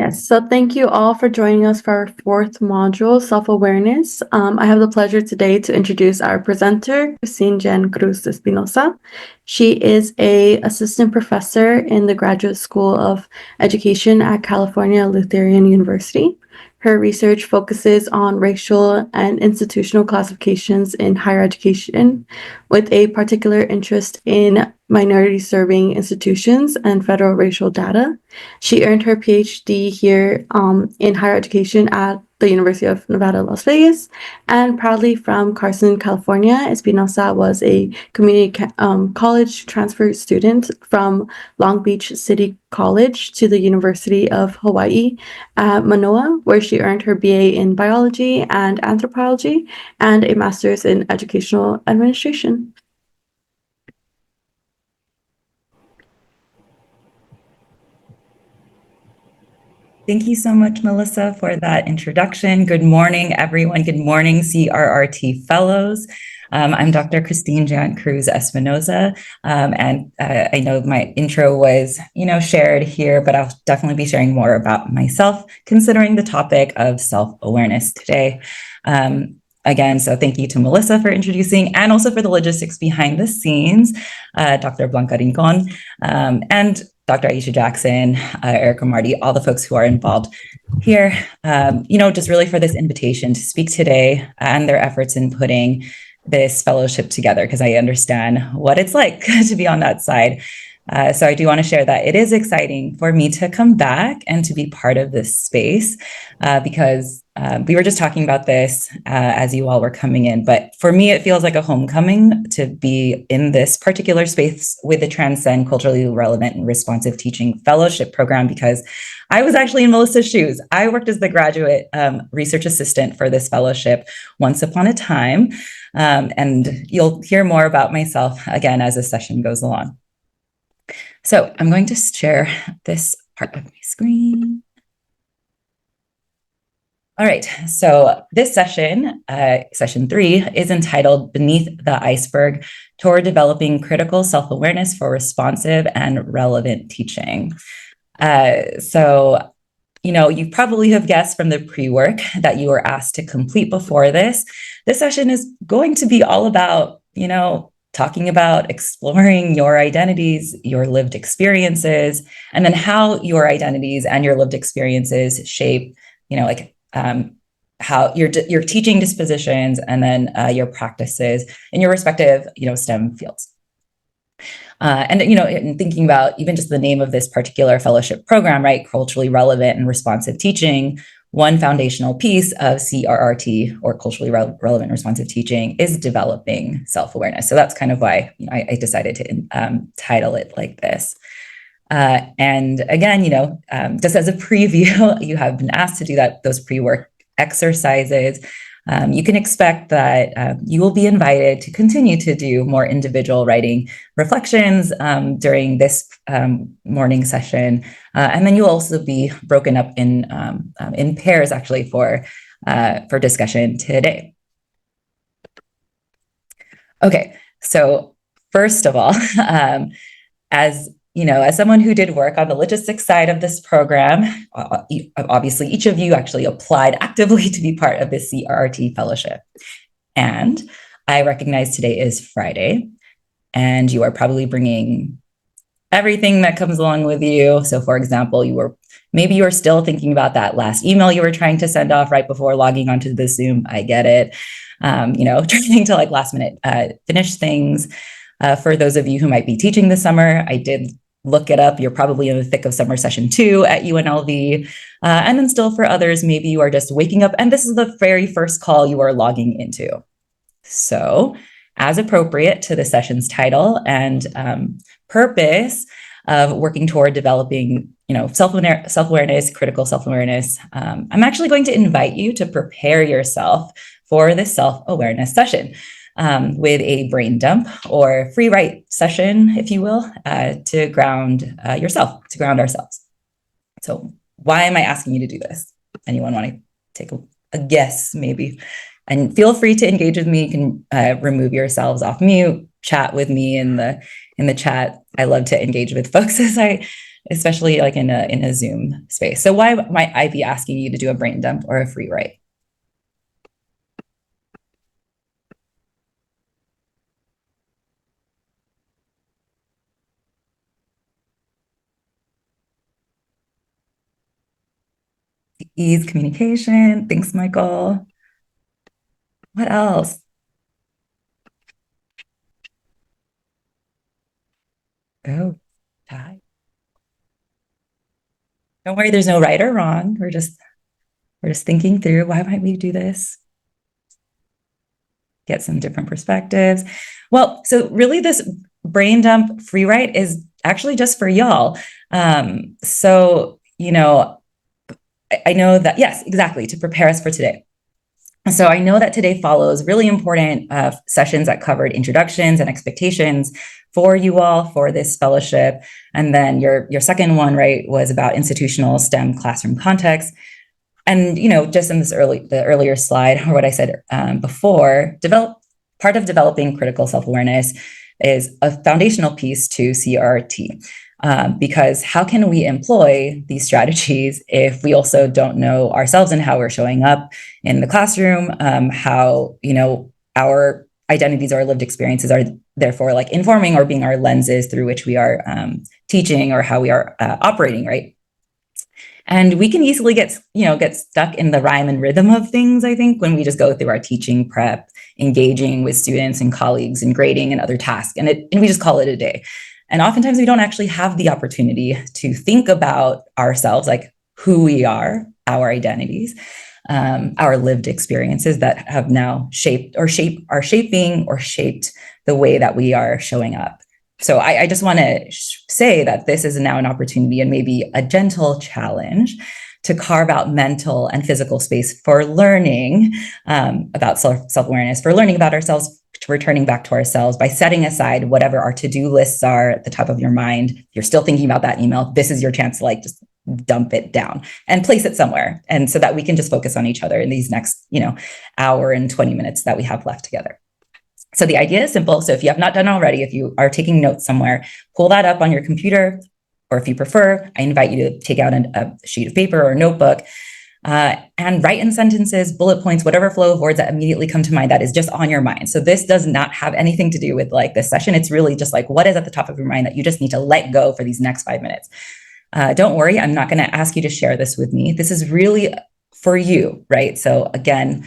Yes, so thank you all for joining us for our fourth module, Self-Awareness. I have the pleasure today to introduce our presenter, Christine Jan Cruz Espinosa. She is an assistant professor in the Graduate School of Education at California Lutheran University. Her research focuses on racial and institutional classifications in higher education, with a particular interest in minority-serving institutions and federal racial data. She earned her PhD here in higher education at the University of Nevada, Las Vegas, and proudly from Carson, California. Espinosa was a community college transfer student from Long Beach City College to the University of Hawaii at Manoa, where she earned her BA in biology and anthropology and a master's in educational administration. Thank you so much, Melissa, for that introduction. Good morning, everyone. Good morning, CRRT fellows. I'm Dr. Christine Jan Cruz Espinosa, and I know my intro was, shared here, but I'll definitely be sharing more about myself, considering the topic of self-awareness today. Again, so thank you to Melissa for introducing and also for the logistics behind the scenes, Dr. Blanca Rincon, and Dr. Aisha Jackson, Erica Marty, all the folks who are involved here, just really for this invitation to speak today and their efforts in putting this fellowship together, because I understand what it's like to be on that side. So I do want to share that it is exciting for me to come back and to be part of this space because we were just talking about this as you all were coming in. But for me, it feels like a homecoming to be in this particular space with the Transcend Culturally Relevant and Responsive Teaching Fellowship Program, because I was actually in Melissa's shoes. I worked as the graduate research assistant for this fellowship once upon a time. And you'll hear more about myself again as the session goes along. So I'm going to share this part of my screen. All right, so this session, session 3, is entitled Beneath the Iceberg, Toward Developing Critical Self-Awareness for Responsive and Relevant Teaching. So, you probably have guessed from the pre-work that you were asked to complete before this. This session is going to be all about, talking about exploring your identities, your lived experiences, and then how your identities and your lived experiences shape, how your teaching dispositions and then your practices in your respective, STEM fields. In thinking about even just the name of this particular fellowship program, right, culturally relevant and responsive teaching, one foundational piece of CRRT, or culturally relevant responsive teaching, is developing self-awareness. So that's kind of why I decided to title it like this. And again, just as a preview, you have been asked to do those pre-work exercises. You can expect that you will be invited to continue to do more individual writing reflections during this morning session. And then you'll also be broken up in pairs, actually, for discussion today. Okay, so first of all, as someone who did work on the logistics side of this program, obviously each of you actually applied actively to be part of the CRRT fellowship. And I recognize today is Friday, and you are probably bringing everything that comes along with you. So for example, maybe you are still thinking about that last email you were trying to send off right before logging onto the Zoom. I get it. Trying to last minute finish things. For those of you who might be teaching this summer, I did look it up. You're probably in the thick of summer session 2 at UNLV. And then still for others, maybe you are just waking up and this is the very first call you are logging into. So as appropriate to the session's title and purpose of working toward developing self-awareness, critical self-awareness, I'm actually going to invite you to prepare yourself for this self-awareness session. With a brain dump or free write session, if you will, to ground yourself, to ground ourselves. So why am I asking you to do this? Anyone want to take a guess, maybe? And feel free to engage with me. You can remove yourselves off mute, chat with me in the chat. I love to engage with folks as I especially like in a Zoom space. So why might I be asking you to do a brain dump or a free write? Ease communication. Thanks, Michael. What else? Oh, Ty. Don't worry, there's no right or wrong. We're just thinking through why might we do this? Get some different perspectives. Well, so really this brain dump free write is actually just for y'all. So, I know that, yes, exactly, to prepare us for today. So I know that today follows really important sessions that covered introductions and expectations for you all for this fellowship. And then your second one, right, was about institutional STEM classroom context. And just in the earlier slide, or what I said before, part of developing critical self-awareness is a foundational piece to CRRT. Because how can we employ these strategies if we also don't know ourselves and how we're showing up in the classroom, how our identities or lived experiences are therefore like informing or being our lenses through which we are teaching or how we are operating, right? And we can easily get stuck in the rhyme and rhythm of things, I think, when we just go through our teaching prep, engaging with students and colleagues and grading and other tasks, and we just call it a day. And oftentimes we don't actually have the opportunity to think about ourselves, like who we are, our identities, our lived experiences that have now shaped the way that we are showing up. So I just want to say that this is now an opportunity and maybe a gentle challenge to carve out mental and physical space for learning about self-awareness, for learning about ourselves, returning back to ourselves by setting aside whatever our to-do lists are at the top of your mind. If you're still thinking about that email, this is your chance to like just dump it down and place it somewhere. And so that we can just focus on each other in these next, hour and 20 minutes that we have left together. So the idea is simple. So if you have not done already, if you are taking notes somewhere, pull that up on your computer, or if you prefer, I invite you to take out a sheet of paper or a notebook and write in sentences, bullet points, whatever flow of words that immediately come to mind that is just on your mind. So this does not have anything to do with like this session. It's really just like what is at the top of your mind that you just need to let go for these next 5 minutes. Don't worry, I'm not going to ask you to share this with me. This is really for you, right? So again,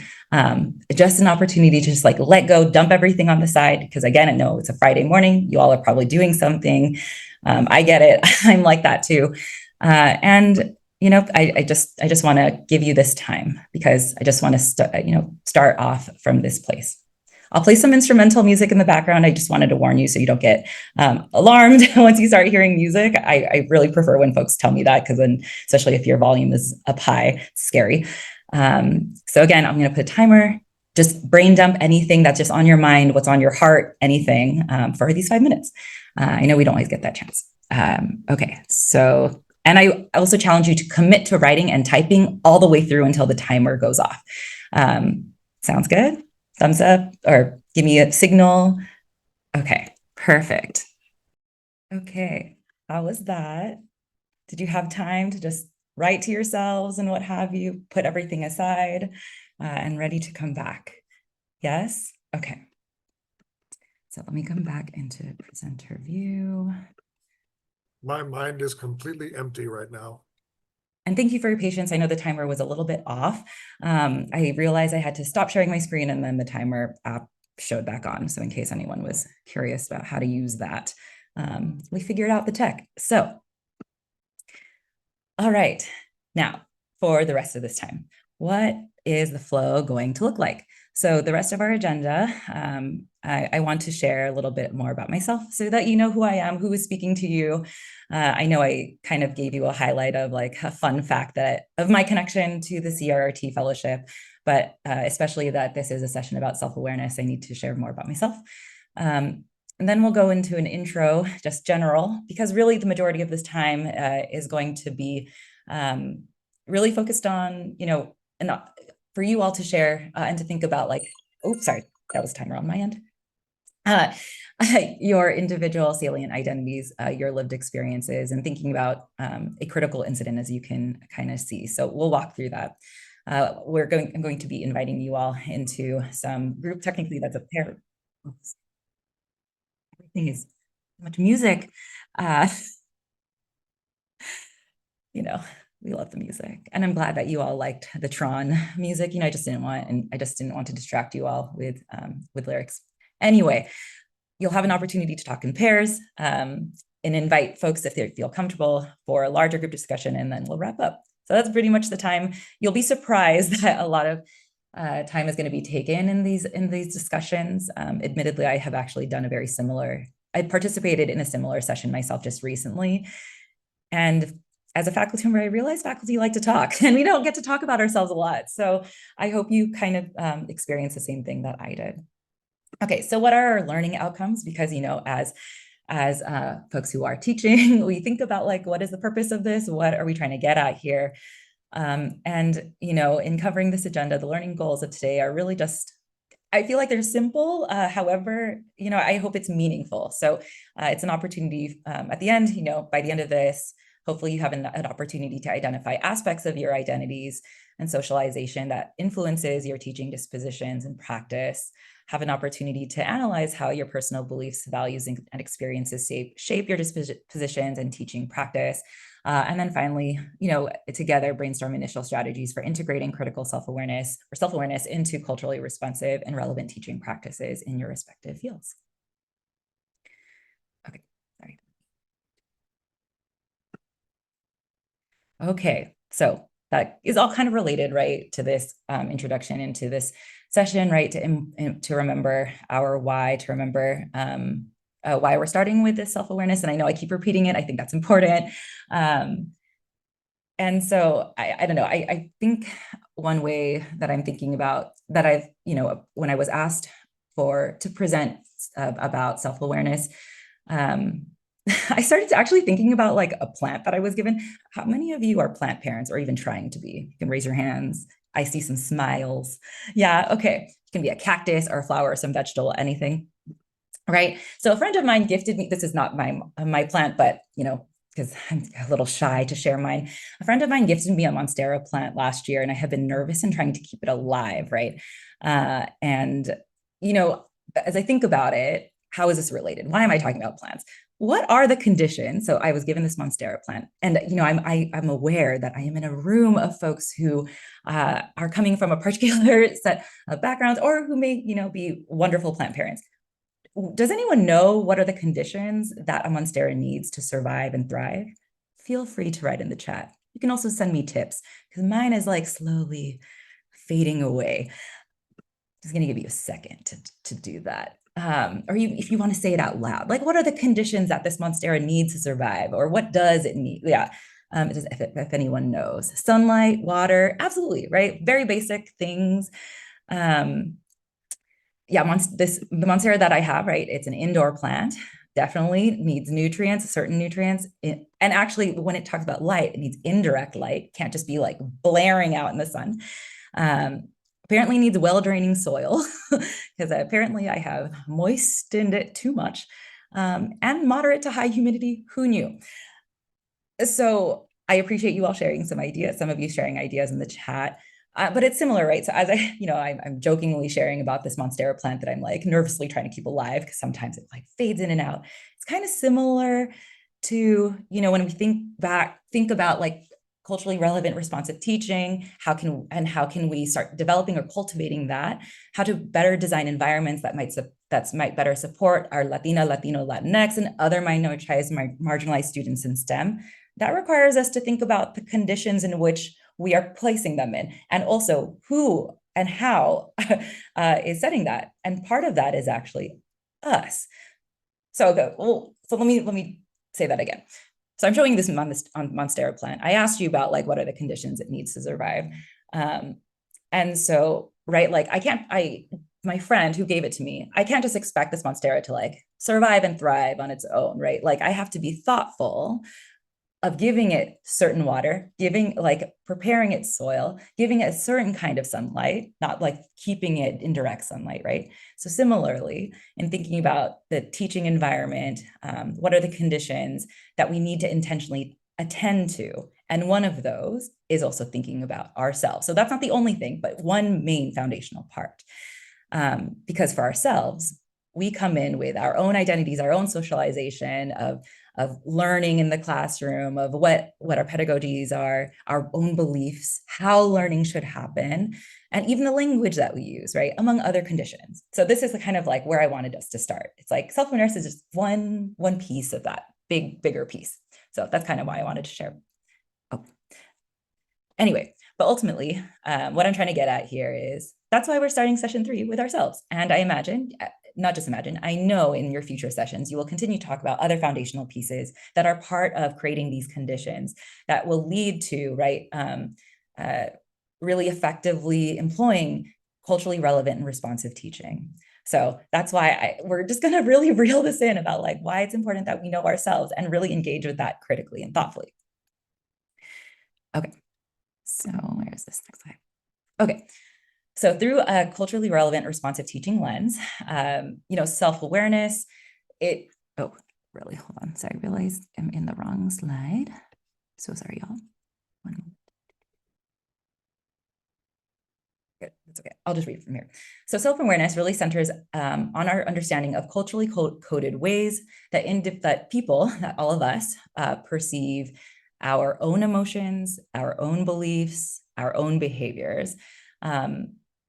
just an opportunity to just like let go, dump everything on the side. Because again, I know it's a Friday morning. You all are probably doing something. I get it. I'm like that too. And I just want to give you this time because I just want to start off from this place. I'll play some instrumental music in the background. I just wanted to warn you so you don't get alarmed once you start hearing music. I really prefer when folks tell me that because then, especially if your volume is up high, it's scary. So again, I'm going to put a timer. Just brain dump anything that's just on your mind, what's on your heart, anything for these 5 minutes. I know we don't always get that chance. Okay, so, and I also challenge you to commit to writing and typing all the way through until the timer goes off. Sounds good? Thumbs up or give me a signal. Okay, perfect. Okay, how was that? Did you have time to just write to yourselves and what have you, put everything aside and ready to come back? Yes? Okay. So let me come back into presenter view. My mind is completely empty right now. And thank you for your patience. I know the timer was a little bit off. I realized I had to stop sharing my screen and then the timer app showed back on. So in case anyone was curious about how to use that, we figured out the tech. So, all right, now for the rest of this time, what is the flow going to look like? So the rest of our agenda, I want to share a little bit more about myself so that you know who I am, who is speaking to you. I know I kind of gave you a highlight of like a fun fact of my connection to the CRRT fellowship, but especially that this is a session about self-awareness, I need to share more about myself. And then we'll go into an intro, just general, because really the majority of this time is going to be really focused on, and for you all to share and to think about like, oops, sorry, that was timer on my end. uh, your individual salient identities, your lived experiences, and thinking about a critical incident, as you can kind of see. So we'll walk through that. I'm going to be inviting you all into some group. Technically, that's a pair. Oops. Everything is so much music. Uh, you know, we love the music, and I'm glad that you all liked the Tron music. I just didn't want to distract you all with lyrics. Anyway, you'll have an opportunity to talk in pairs and invite folks if they feel comfortable for a larger group discussion, and then we'll wrap up. So that's pretty much the time. You'll be surprised that a lot of time is going to be taken in these discussions. Admittedly, I have actually done I participated in a similar session myself just recently. And as a faculty member, I realize faculty like to talk, and we don't get to talk about ourselves a lot. So I hope you kind of experience the same thing that I did. Okay, so what are our learning outcomes? Because, as folks who are teaching, we think about like, what is the purpose of this? What are we trying to get at here? And, in covering this agenda, the learning goals of today are really just, I feel like they're simple. However, I hope it's meaningful. So it's an opportunity at the end, by the end of this, hopefully you have an opportunity to identify aspects of your identities and socialization that influences your teaching dispositions and practice, have an opportunity to analyze how your personal beliefs, values, and experiences shape your dispositions and teaching practice. And then finally, together brainstorm initial strategies for integrating critical self-awareness into culturally responsive and relevant teaching practices in your respective fields. Okay, sorry. Okay, so that is all kind of related, right, to this introduction into this session, right, to remember our why, to remember why we're starting with this self-awareness. And I know I keep repeating it. I think that's important. And so I don't know, I think one way that I'm thinking about that I've, when I was asked to present about self-awareness, I started actually thinking about like a plant that I was given. How many of you are plant parents or even trying to be? You can raise your hands. I see some smiles. Yeah, okay. It can be a cactus or a flower or some vegetable, anything, right? So a friend of mine gifted me, this is not my plant, but because I'm a little shy to share mine. A friend of mine gifted me a Monstera plant last year, and I have been nervous and trying to keep it alive, right? And as I think about it, how is this related? Why am I talking about plants? What are the conditions? So I was given this Monstera plant, and I'm aware that I am in a room of folks who are coming from a particular set of backgrounds, or who may be wonderful plant parents. Does anyone know what are the conditions that a Monstera needs to survive and thrive? Feel free to write in the chat. You can also send me tips, because mine is like slowly fading away. Just gonna give you a second to do that. Or if you want to say it out loud, like what are the conditions that this Monstera needs to survive, or what does it need? Yeah, if anyone knows. Sunlight, water, absolutely, right? Very basic things. Yeah, the Monstera that I have, right? It's an indoor plant, definitely needs nutrients, certain nutrients. And actually, when it talks about light, it needs indirect light, can't just be like blaring out in the sun. Apparently needs well-draining soil, because apparently I have moistened it too much, and moderate to high humidity. Who knew? So I appreciate you all sharing some ideas, some of you sharing ideas in the chat. But it's similar, right? So as I'm jokingly sharing about this Monstera plant that I'm like nervously trying to keep alive, because sometimes it like fades in and out. It's kind of similar to, when we think about like culturally relevant responsive teaching, how can we start developing or cultivating that? How to better design environments that might better support our Latino, Latinx, and other minoritized, marginalized students in STEM. That requires us to think about the conditions in which we are placing them in, and also who and how is setting that. And part of that is actually us. So let me say that again. So I'm showing this on Monstera plant. I asked you about like, what are the conditions it needs to survive? And so, right, like my friend who gave it to me, I can't just expect this Monstera to like survive and thrive on its own, right? Like I have to be thoughtful of giving it certain water, preparing its soil, giving it a certain kind of sunlight, not like keeping it in direct sunlight, right? So similarly, in thinking about the teaching environment, what are the conditions that we need to intentionally attend to? And one of those is also thinking about ourselves. So that's not the only thing, but one main foundational part. Because for ourselves, we come in with our own identities, our own socialization of learning in the classroom, of what our pedagogies are, our own beliefs, how learning should happen, and even the language that we use, right, among other conditions. So this is kind of like where I wanted us to start. It's like self-awareness is just one piece of that bigger piece. So that's kind of why I wanted to share. Oh, anyway, but ultimately, what I'm trying to get at here is that's why we're starting session 3 with ourselves. And I imagine, not just imagine, I know in your future sessions, you will continue to talk about other foundational pieces that are part of creating these conditions that will lead to, right, really effectively employing culturally relevant and responsive teaching. So that's why we're just going to really reel this in about like why it's important that we know ourselves and really engage with that critically and thoughtfully. Okay, so where is this next slide? Okay. So through a culturally relevant responsive teaching lens, self-awareness, hold on. Sorry, I realized I'm in the wrong slide. So sorry, y'all. One moment. Good, that's okay. I'll just read it from here. So self-awareness really centers on our understanding of culturally coded ways that people, that all of us, perceive our own emotions, our own beliefs, our own behaviors.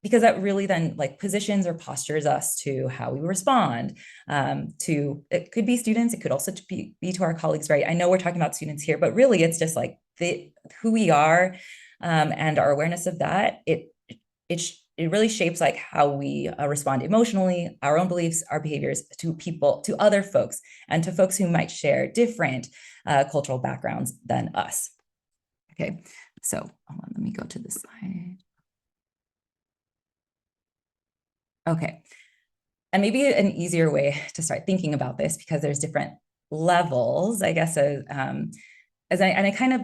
Because that really then like positions or postures us to how we respond to, it could be students, it could also be to our colleagues, right? I know we're talking about students here, but really it's just like who we are and our awareness of that, it really shapes like how we respond emotionally, our own beliefs, our behaviors to people, to other folks, and to folks who might share different cultural backgrounds than us. Okay, so hold on, let me go to this slide. Okay, and maybe an easier way to start thinking about this, because there's different levels, I guess, I kind of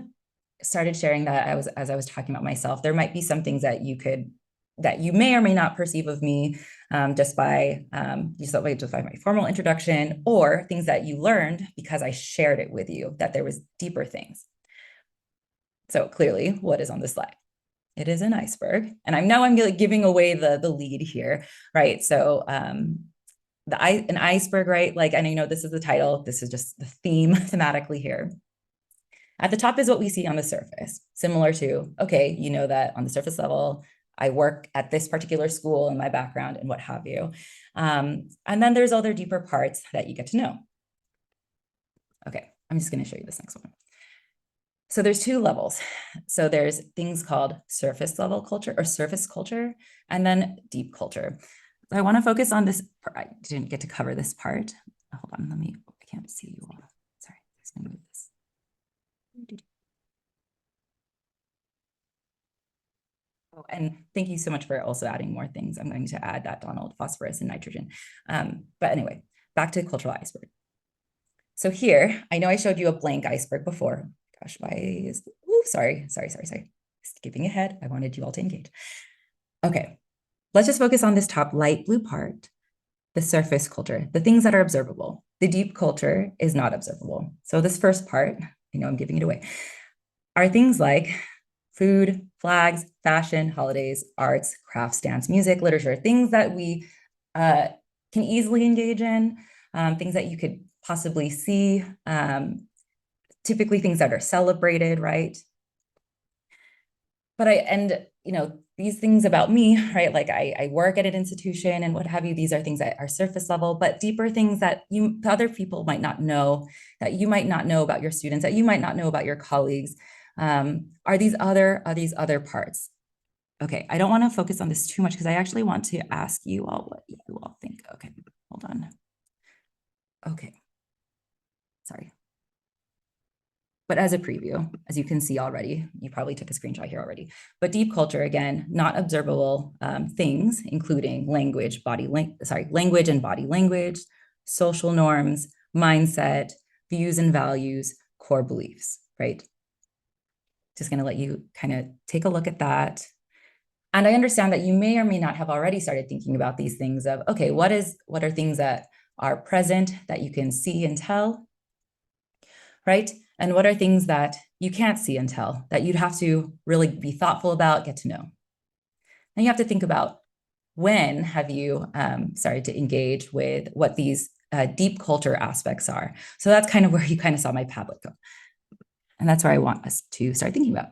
started sharing that as I was talking about myself, there might be some things that you may or may not perceive of me just by my formal introduction, or things that you learned because I shared it with you, that there was deeper things. So clearly, what is on this slide? It is an iceberg. And I'm giving away the lead here, right? So an iceberg, right? Like, and I know this is the title, this is just the theme thematically here. At the top is what we see on the surface, similar to, okay, you know that on the surface level, I work at this particular school in my background and what have you. And then there's other deeper parts that you get to know. Okay, I'm just going to show you this next one. So there's 2 levels. So there's things called surface level culture or surface culture, and then deep culture. So I want to focus on this. I didn't get to cover this part. Hold on, I can't see you all. Sorry, I'm just going to move this. Oh, and thank you so much for also adding more things. I'm going to add that, Donald, phosphorus and nitrogen. But anyway, back to cultural iceberg. So here, I know I showed you a blank iceberg before. Gosh, why is, sorry. Skipping ahead, I wanted you all to engage. Okay, let's just focus on this top light blue part, the surface culture, the things that are observable. The deep culture is not observable. So this first part, I know I'm giving it away, are things like food, flags, fashion, holidays, arts, crafts, dance, music, literature, things that we can easily engage in, things that you could possibly see, typically things that are celebrated, right? But these things about me, right? Like I work at an institution and what have you, these are things that are surface level, but deeper things that other people might not know, that you might not know about your students, that you might not know about your colleagues, are these other parts. Okay, I don't want to focus on this too much because I actually want to ask you all what you all think. Okay, hold on. Okay, sorry. But as a preview, as you can see already, you probably took a screenshot here already, but deep culture, again, not observable things, including language and body language, social norms, mindset, views and values, core beliefs, right? Just going to let you kind of take a look at that. And I understand that you may or may not have already started thinking about these things of, okay, what are things that are present that you can see and tell, right? And what are things that you can't see and tell that you'd have to really be thoughtful about, get to know. And you have to think about when have you started to engage with what these deep culture aspects are. So that's kind of where you kind of saw my Padlet go. And that's where I want us to start thinking about.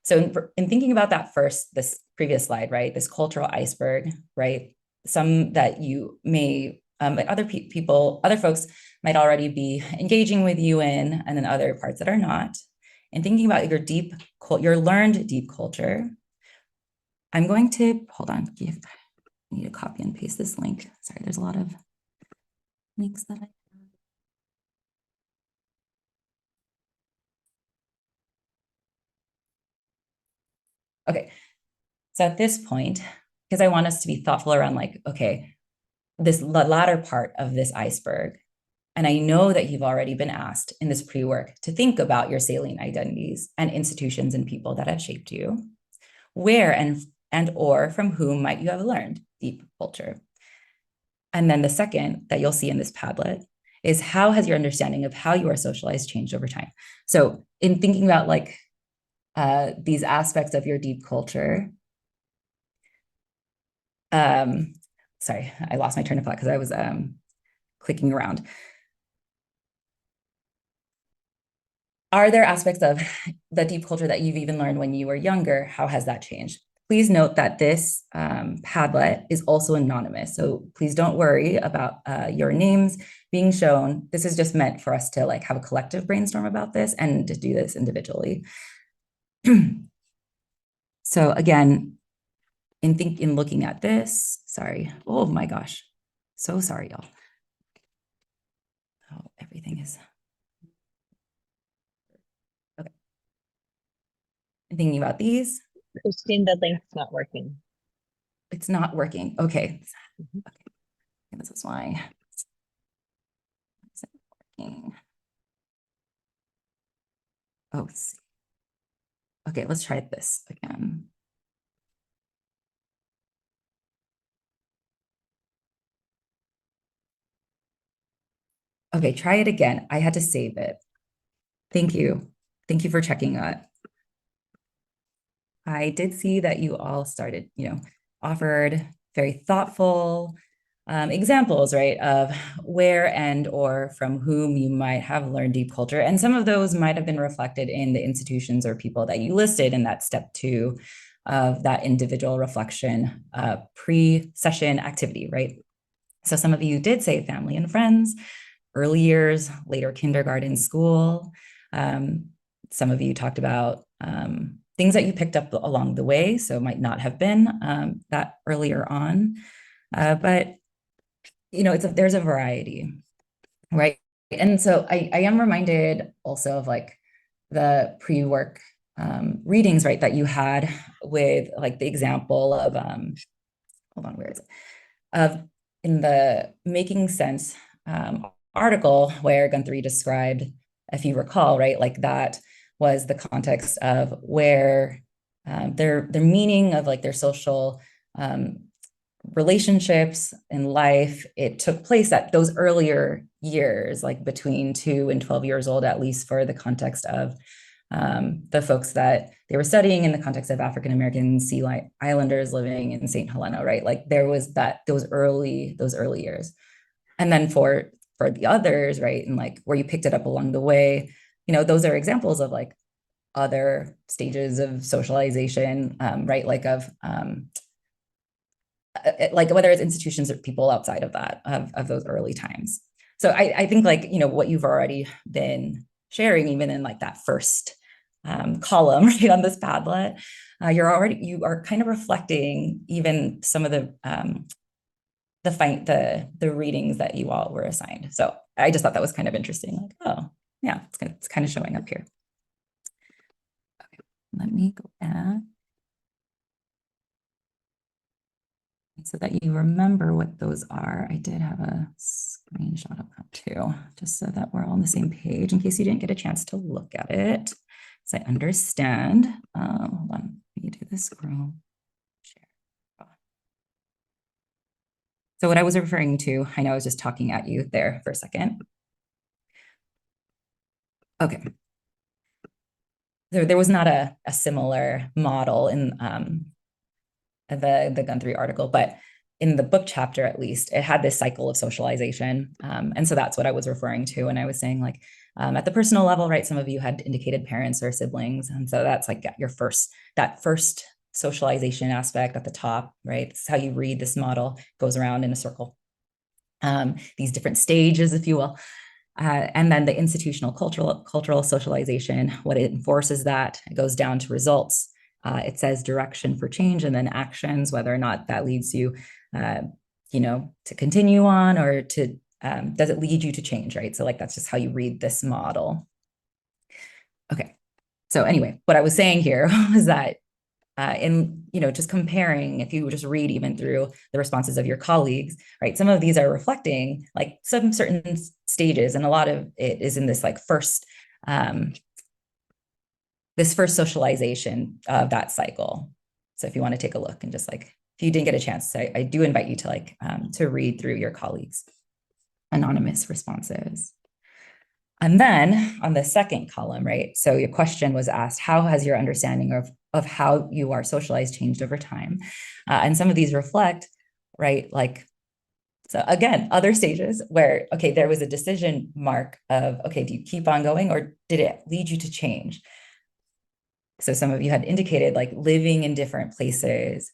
So in thinking about that first, this previous slide, right, this cultural iceberg, right, some that you may, other people, other folks might already be engaging with you in, and then other parts that are not. And thinking about your learned deep culture, I'm going to, hold on, I need to copy and paste this link. Sorry, there's a lot of links that I have. Okay, so at this point, because I want us to be thoughtful around like, okay, this latter part of this iceberg, and I know that you've already been asked in this pre-work to think about your salient identities and institutions and people that have shaped you. Where and or from whom might you have learned deep culture? And then the second that you'll see in this Padlet is how has your understanding of how you are socialized changed over time? So in thinking about like these aspects of your deep culture, sorry, I lost my train of thought because I was clicking around. Are there aspects of the deep culture that you've even learned when you were younger? How has that changed? Please note that this Padlet is also anonymous. So please don't worry about your names being shown. This is just meant for us to like have a collective brainstorm about this and to do this individually. So again, in looking at this, sorry. Oh my gosh. So sorry, y'all. Oh, everything is. Okay. And thinking about these. Christine, the link's not working. It's not working. Okay. Mhm. Okay. This is why. Is it working? Oh, okay, let's try this again. Okay, try it again. I had to save it. Thank you. Thank you for checking that. I did see that you all started, offered very thoughtful examples, right, of where and or from whom you might have learned deep culture. And some of those might have been reflected in the institutions or people that you listed in that step 2 of that individual reflection pre-session activity, right? So some of you did say family and friends, early years, later kindergarten, school. Some of you talked about things that you picked up along the way, so might not have been that earlier on. But there's a variety, right? And so I am reminded also of like the pre-work readings, right, that you had with like the example of hold on, where is it? Of in the Making Sense article where Gunther described, if you recall, right, like that was the context of where their meaning of like their social relationships in life, it took place at those earlier years, like between 2 and 12 years old, at least for the context of the folks that they were studying in the context of African-American Sea Islanders living in St. Helena, right? Like there was those early years. And then for the others, right, and like where you picked it up along the way, those are examples of like other stages of socialization, right? Like of like whether it's institutions or people outside of that, of those early times. So I think like, what you've already been sharing, even in like that first column right on this Padlet, you are kind of reflecting even some of the readings that you all were assigned. So I just thought that was kind of interesting. Like, oh yeah, it's kind of showing up here. Okay, let me go back. so that you remember what those are. I did have a screenshot of that too, just so that we're all on the same page in case you didn't get a chance to look at it. So I understand. Hold on, let me do this scroll share. So what I was referring to, I know I was just talking at you there for a second. Okay. There was not a similar model in the Guthrie article, but in the book chapter, at least, it had this cycle of socialization. And so that's what I was referring to. And I was saying, like, at the personal level, right, some of you had indicated parents or siblings. And so that's like that first socialization aspect at the top, right? This is how you read this model, goes around in a circle. These different stages, if you will. And then the institutional cultural socialization, what it enforces that, it goes down to results. It says direction for change and then actions, whether or not that leads you, to continue on or to, does it lead you to change, right? So like, that's just how you read this model. Okay. So anyway, what I was saying here was that just comparing, if you just read even through the responses of your colleagues, right? Some of these are reflecting like some certain stages, and a lot of it is in this like first socialization of that cycle. So if you want to take a look and just like, if you didn't get a chance, I do invite you to like to read through your colleagues' anonymous responses. And then on the second column, right? So your question was asked, how has your understanding of how you are socialized changed over time? And some of these reflect, right? Like, so again, other stages where, okay, there was a decision mark of, okay, do you keep on going or did it lead you to change? So some of you had indicated like living in different places,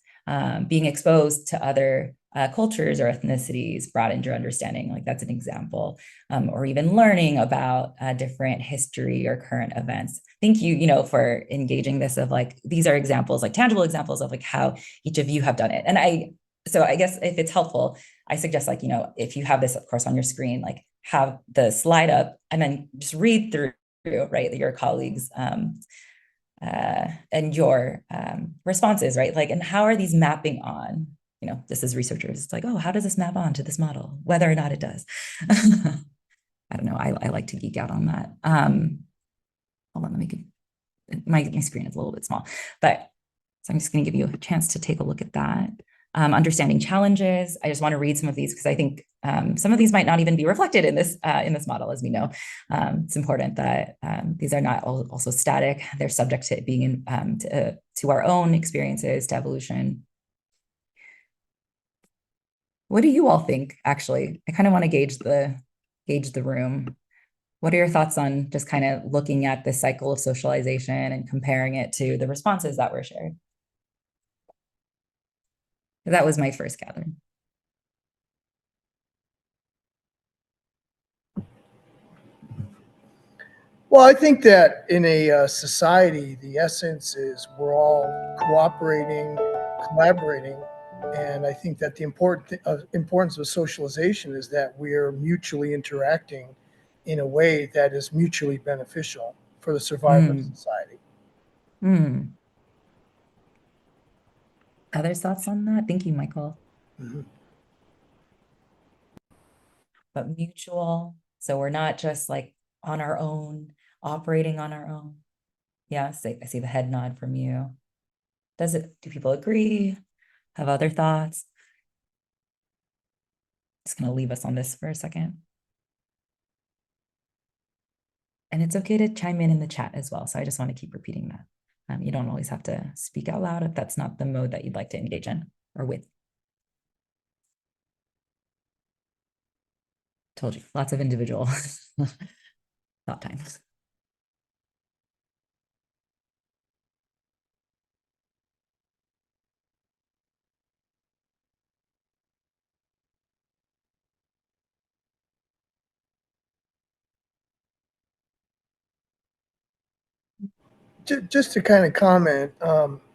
being exposed to other cultures or ethnicities broadened your understanding, like that's an example, or even learning about different history or current events. Thank you, for engaging this of like, these are examples, like tangible examples of like how each of you have done it. And so I guess if it's helpful, I suggest like, if you have this, of course, on your screen, like have the slide up and then just read through, right, your colleagues' and your responses, right? Like, and how are these mapping on, this is researchers. It's like, oh, how does this map on to this model? Whether or not it does. I don't know. I like to geek out on that. Hold on, let me get, my screen is a little bit small, but so I'm just going to give you a chance to take a look at that. Understanding challenges. I just want to read some of these because I think some of these might not even be reflected in this model, as we know. It's important that these are not also static. They're subject to being to our own experiences, to evolution. What do you all think? Actually, I kind of want to gauge the room. What are your thoughts on just kind of looking at this cycle of socialization and comparing it to the responses that were shared? That was my first gathering. Well, I think that in a society, the essence is we're all cooperating, collaborating, and I think that the importance of socialization is that we are mutually interacting in a way that is mutually beneficial for the survival of society. Other thoughts on that? Thank you, Michael. Mm-hmm. But mutual, so we're not just like on our own, operating on our own. Yeah, I see the head nod from you. Do people agree? Have other thoughts? Just gonna leave us on this for a second. And it's okay to chime in the chat as well. So I just want to keep repeating that. You don't always have to speak out loud if that's not the mode that you'd like to engage in or with. Told you, lots of individual thought times. Just to kind of comment,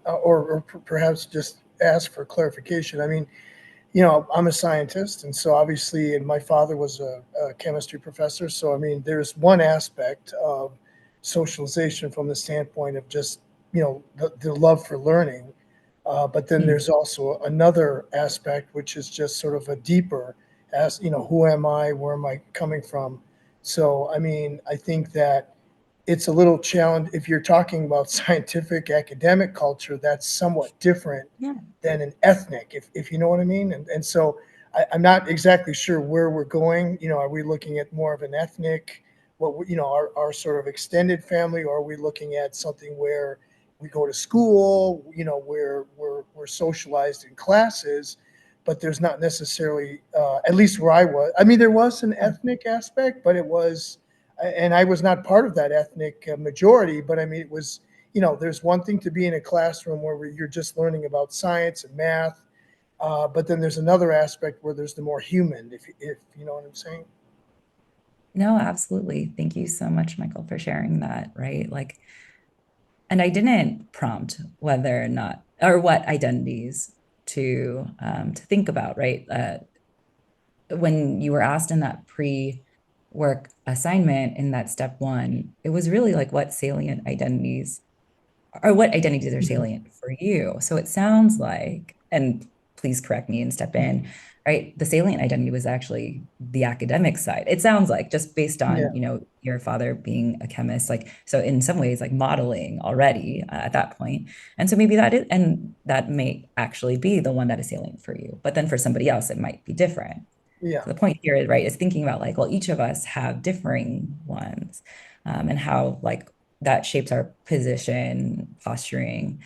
or perhaps just ask for clarification. I mean, I'm a scientist, and so obviously, and my father was a chemistry professor. So, I mean, there's one aspect of socialization from the standpoint of just, the love for learning. But then there's also another aspect, which is just sort of a deeper, as you know, who am I? Where am I coming from? So, I mean, I think that it's a little challenge if you're talking about scientific academic culture. That's somewhat different Yeah. than an ethnic, if you know what I mean. And so I'm not exactly sure where we're going. You know, are we looking at more of an ethnic, you know, our sort of extended family, or are we looking at something where we go to school, you know, where we're socialized in classes, but there's not necessarily, at least where I was. I mean, there was an ethnic aspect, but it was, and I was not part of that ethnic majority. But I mean, it was, you know, there's one thing to be in a classroom where you're just learning about science and math, but then there's another aspect where there's the more human, if you know what I'm saying. No, absolutely. Thank you so much, Michael, for sharing that, right? Like, and I didn't prompt whether or not or what identities to think about, right? When you were asked in that pre-work assignment in that step one, it was really like what salient identities or what identities are salient for you. So it sounds like, and please correct me and step in, right? The salient identity was actually the academic side. It sounds like just based Yeah. on, you know, your father being a chemist, like, so in some ways, like modeling already at that point. And so maybe that is, and that may actually be the one that is salient for you. But then for somebody else, it might be different. Yeah. So the point here is, right, is thinking about like, well, each of us have differing ones, and how like that shapes our position, posturing.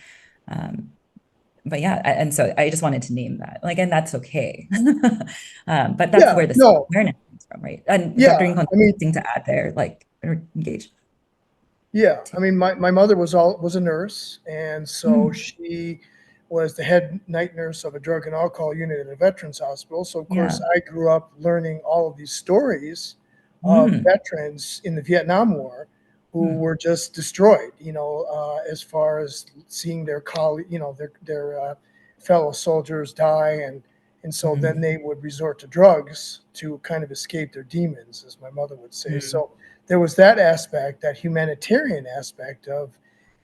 But yeah, and so I just wanted to name that, like, and that's okay. But that's Yeah. where the No. awareness comes from, right? And Yeah. Dr. Rincon, I mean, anything to add there, like, or engage. yeah, I mean, my mother was a nurse, and so Mm, she was the head night nurse of a drug and alcohol unit at a veterans hospital. So of course, yeah. I grew up learning all of these stories of Mm, veterans in the Vietnam War who mm, were just destroyed. You know, as far as seeing their colleague, you know, their fellow soldiers die, and so then mm, they would resort to drugs to kind of escape their demons, as my mother would say. mm, So there was that aspect, that humanitarian aspect of,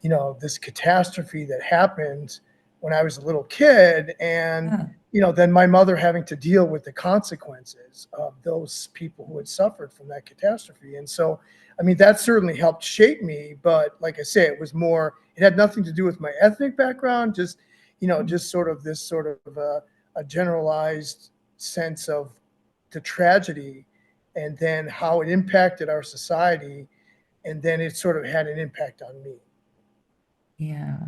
you know, this catastrophe that happened when I was a little kid. And, yeah, you know, then my mother having to deal with the consequences of those people who had suffered from that catastrophe. And so, I mean, that certainly helped shape me. But like I say, it was more, it had nothing to do with my ethnic background, just, you know, mm, just sort of this sort of a generalized sense of the tragedy and then how it impacted our society, and then it sort of had an impact on me. yeah.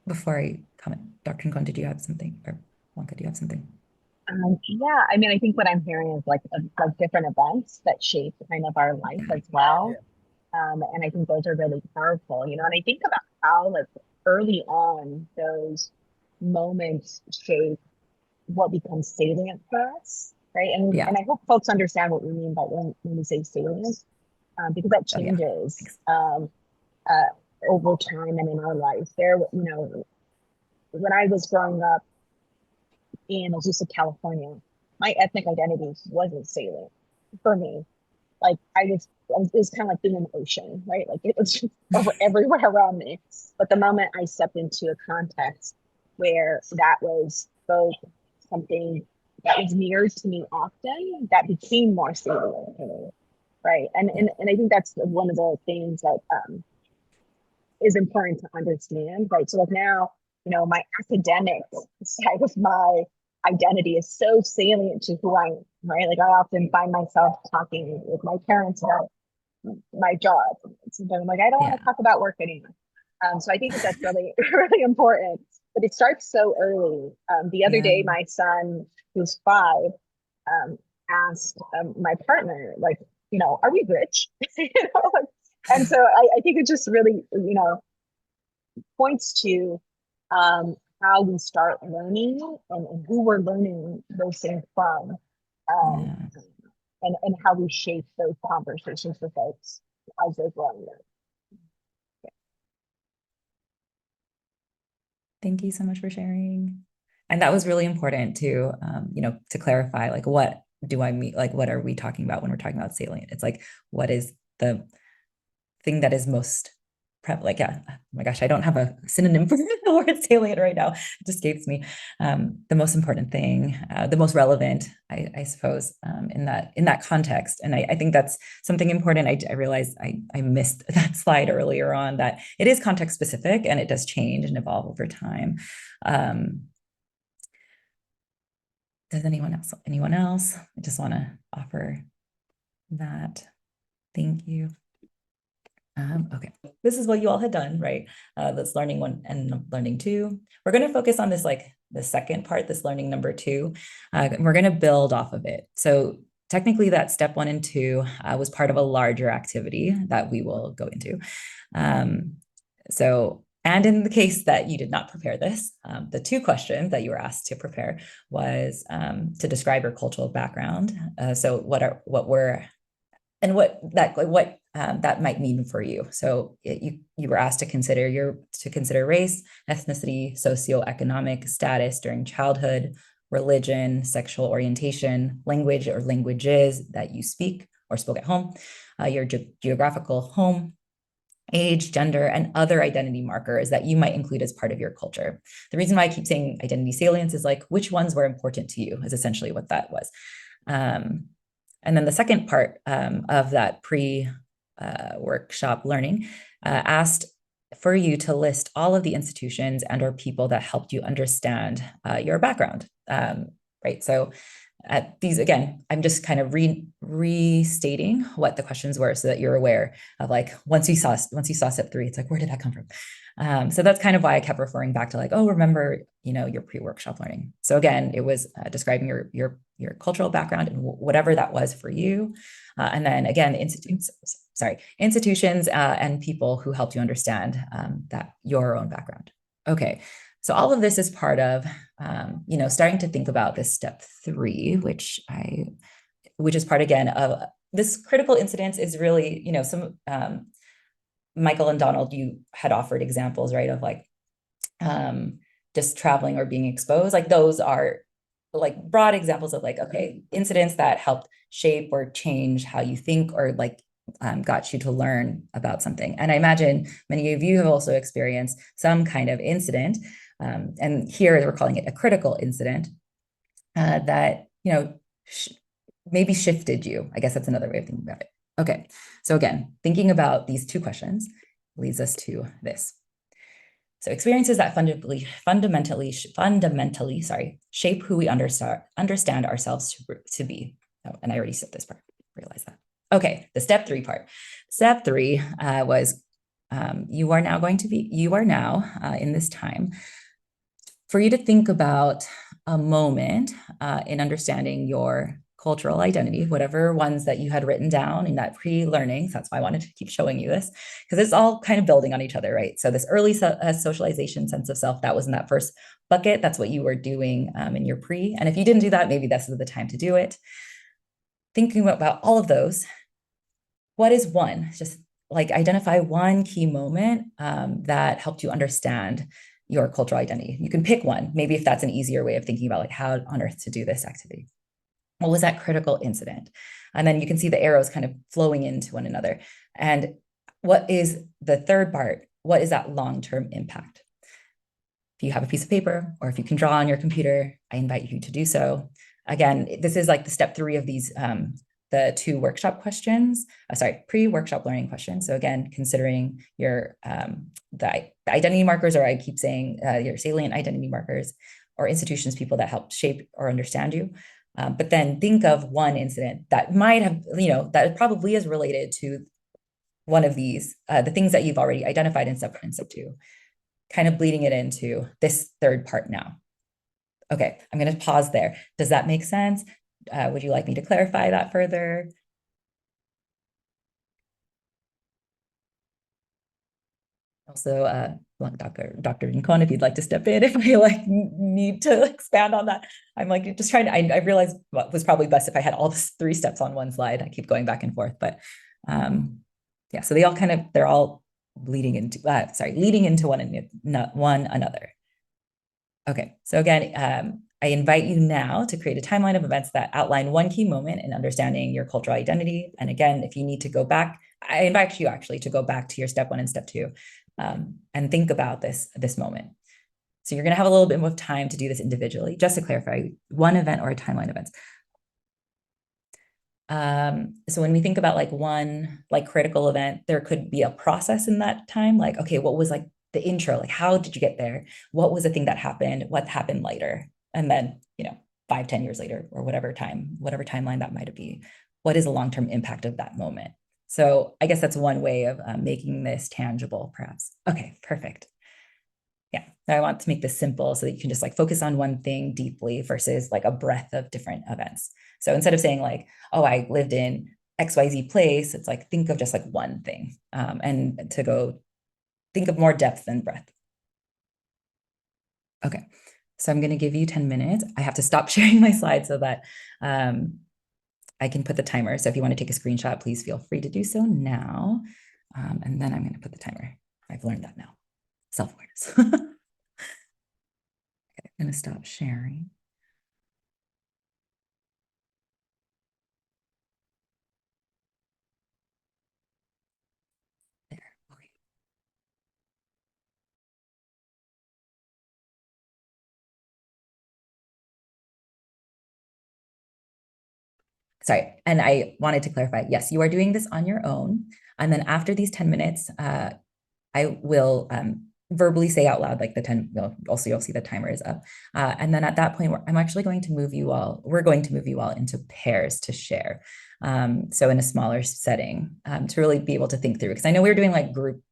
Before I comment, Dr. Rincon, did you have something? Or Wonka, do you have something? Yeah, I mean, I think what I'm hearing is like different events that shape kind of our life as well. Yeah. And I think those are really powerful, you know, and I think about how like early on those moments shape what becomes salient for us, right? Yeah. And I hope folks understand what we mean by when we say salient, because that Oh, yeah. changes Thanks. uh, over time and in our life. There, you know, when I was growing up in Azusa, California, my ethnic identity wasn't salient for me. Like it was kind of like being in the ocean, right? Like it was just everywhere around me. But the moment I stepped into a context where that was both something that was mirrored to me often, that became more salient to me, right? Yeah. And I think that's one of the things that is important to understand, right? So like now, you know, my academic side of my identity is so salient to who I am, right? Like I often find myself talking with my parents about my job. Sometimes I'm like, I don't want Yeah. to talk about work anymore. So I think that that's really, really important. But it starts so early. The other Yeah. day, my son, who's 5, um, asked my partner, like, you know, are we rich? You know, and so I think it just really, you know, points to how we start learning and who we're learning those things from, um, Yeah. and how we shape those conversations with folks as they're growing up. Thank you so much for sharing. And that was really important to, you know, to clarify, like, what do I mean? Like, what are we talking about when we're talking about salient? It's like, what is the thing that is most like, oh my gosh, I don't have a synonym for the word salient right now. It escapes me. The most important thing, the most relevant, I suppose, in that context. And I think that's something important. I realized I missed that slide earlier on, that it is context specific and it does change and evolve over time. Does anyone else? I just want to offer that. Thank you. Okay, this is what you all had done, right? That's learning 1 and learning 2. We're going to focus on this, like the second part, this learning number 2. We're going to build off of it. So technically that step 1 and 2 was part of a larger activity that we will go into. And in the case that you did not prepare this, the 2 questions that you were asked to prepare was to describe your cultural background. So what that might mean for you. So you were asked to consider race, ethnicity, socioeconomic status during childhood, religion, sexual orientation, language or languages that you speak or spoke at home, your geographical home, age, gender, and other identity markers that you might include as part of your culture. The reason why I keep saying identity salience is like, which ones were important to you is essentially what that was. And then the second part of that pre-workshop learning asked for you to list all of the institutions and or people that helped you understand your background, right? So these, again, I'm just kind of restating what the questions were so that you're aware of, like, once you saw step 3, it's like, where did that come from? So that's kind of why I kept referring back to, like, oh, remember, your pre-workshop learning. So again, it was describing your cultural background and whatever that was for you. And then again, institutions and people who helped you understand that your own background. Okay. So all of this is part of, starting to think about this step 3, which is part, again, of this critical incidence is really, some, Michael and Donald, you had offered examples, right, of like just traveling or being exposed. Like those are like broad examples of like, okay, incidents that helped shape or change how you think or like got you to learn about something. And I imagine many of you have also experienced some kind of incident. And here we're calling it a critical incident that, maybe shifted you. I guess that's another way of thinking about it. Okay, so again, thinking about these 2 questions leads us to this. So experiences that fundamentally shape who we understand ourselves to be. Oh, and I already said this part, realize that. Okay, the step 3 part. Step 3 was you are now in this time for you to think about a moment in understanding your cultural identity, whatever ones that you had written down in that pre-learning. So that's why I wanted to keep showing you this, because it's all kind of building on each other, right? So this early socialization sense of self, that was in that first bucket. That's what you were doing in your pre. And if you didn't do that, maybe this is the time to do it. Thinking about all of those, what is one? Just like identify one key moment that helped you understand your cultural identity. You can pick one, maybe if that's an easier way of thinking about like how on earth to do this activity. What was that critical incident? And then you can see the arrows kind of flowing into one another. And what is the third part? What is that long-term impact? If you have a piece of paper or if you can draw on your computer, I invite you to do so. Again, this is like the step 3 of these, the 2 workshop questions, pre-workshop learning questions. So again, considering your, the identity markers, or I keep saying your salient identity markers, or institutions, people that help shape or understand you. But then think of one incident that might have, that probably is related to one of these, the things that you've already identified in step 1 and step 2, kind of bleeding it into this third part now. Okay, I'm going to pause there. Does that make sense? Would you like me to clarify that further? Also, Dr. Rincon, if you'd like to step in, if I need to expand on that. I'm just trying to, I realized what was probably best if I had all 3 steps on one slide. I keep going back and forth, but yeah, so they're all leading into one another. Okay, so again, I invite you now to create a timeline of events that outline one key moment in understanding your cultural identity. And again, if you need to go back, I invite you actually to go back to your step 1 and step 2 and think about this moment. So you're going to have a little bit more time to do this individually. Just to clarify, one event or a timeline of events. So when we think about like one like critical event, there could be a process in that time. Like, okay, what was like the intro? Like, how did you get there? What was the thing that happened? What happened later? And then, 5, 10 years later, or whatever timeline that might be, what is the long-term impact of that moment? So I guess that's one way of making this tangible, perhaps. Okay, perfect. Yeah, I want to make this simple so that you can just like focus on one thing deeply versus like a breadth of different events. So instead of saying like, oh, I lived in XYZ place, it's like, think of just like one thing and to go think of more depth than breadth. Okay, so I'm going to give you 10 minutes. I have to stop sharing my slides so that I can put the timer. So if you want to take a screenshot, please feel free to do so now. And then I'm going to put the timer. I've learned that now. Self-awareness. Okay, I'm going to stop sharing. There. Okay. Sorry, and I wanted to clarify, yes, you are doing this on your own. And then after these 10 minutes, I will verbally say out loud, like the 10, also you'll see the timer is up. And then at that point, I'm actually going to move you all, we're going to move you all into pairs to share. So in a smaller setting to really be able to think through, because I know we were doing like group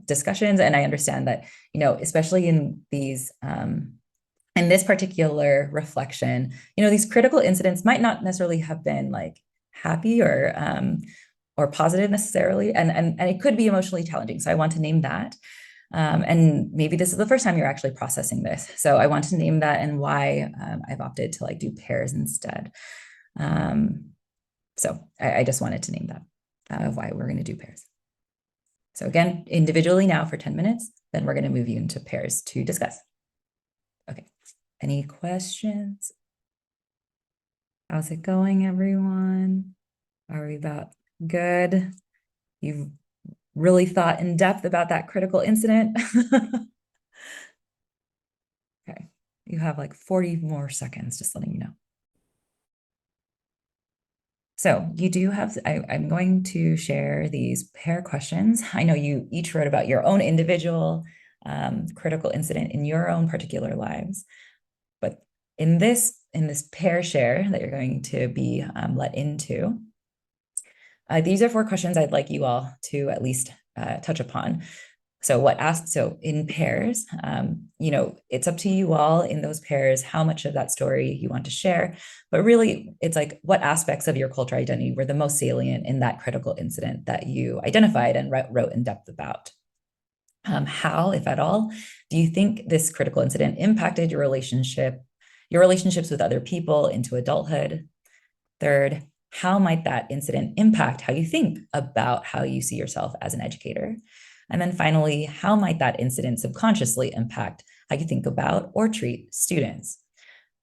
discussions, and I understand that, especially in these, in this particular reflection, these critical incidents might not necessarily have been like happy or positive necessarily, and it could be emotionally challenging. So I want to name that. And maybe this is the first time you're actually processing this. So I want to name that and why I've opted to like do pairs instead. So I just wanted to name that of why we're going to do pairs. So again, individually now for 10 minutes, then we're going to move you into pairs to discuss. Okay. Any questions? How's it going, everyone? Are we about good? You've really thought in depth about that critical incident. Okay, you have like 40 more seconds, just letting you know. So you do have, I'm going to share these pair questions. I know you each wrote about your own individual critical incident in your own particular lives, but in this pair share that you're going to be let into, these are 4 questions I'd like you all to at least touch upon. So in pairs, it's up to you all in those pairs how much of that story you want to share, but really it's like what aspects of your cultural identity were the most salient in that critical incident that you identified and wrote in depth about. How, if at all, do you think this critical incident impacted your relationships with other people into adulthood? Third, how might that incident impact how you think about how you see yourself as an educator? And then finally, how might that incident subconsciously impact how you think about or treat students?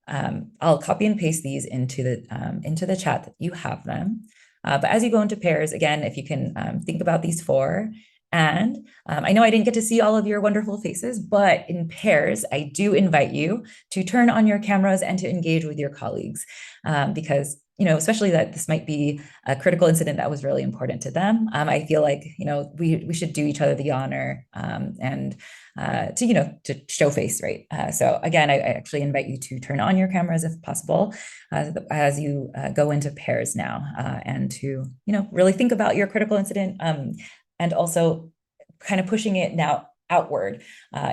I'll copy and paste these into the chat that you have them. But as you go into pairs, again, if you can think about these 4. And I know I didn't get to see all of your wonderful faces, but in pairs, I do invite you to turn on your cameras and to engage with your colleagues because especially that this might be a critical incident that was really important to them. I feel like, we should do each other the honor and to show face, right? So again, I actually invite you to turn on your cameras if possible as you go into pairs now and to, really think about your critical incident and also kind of pushing it now outward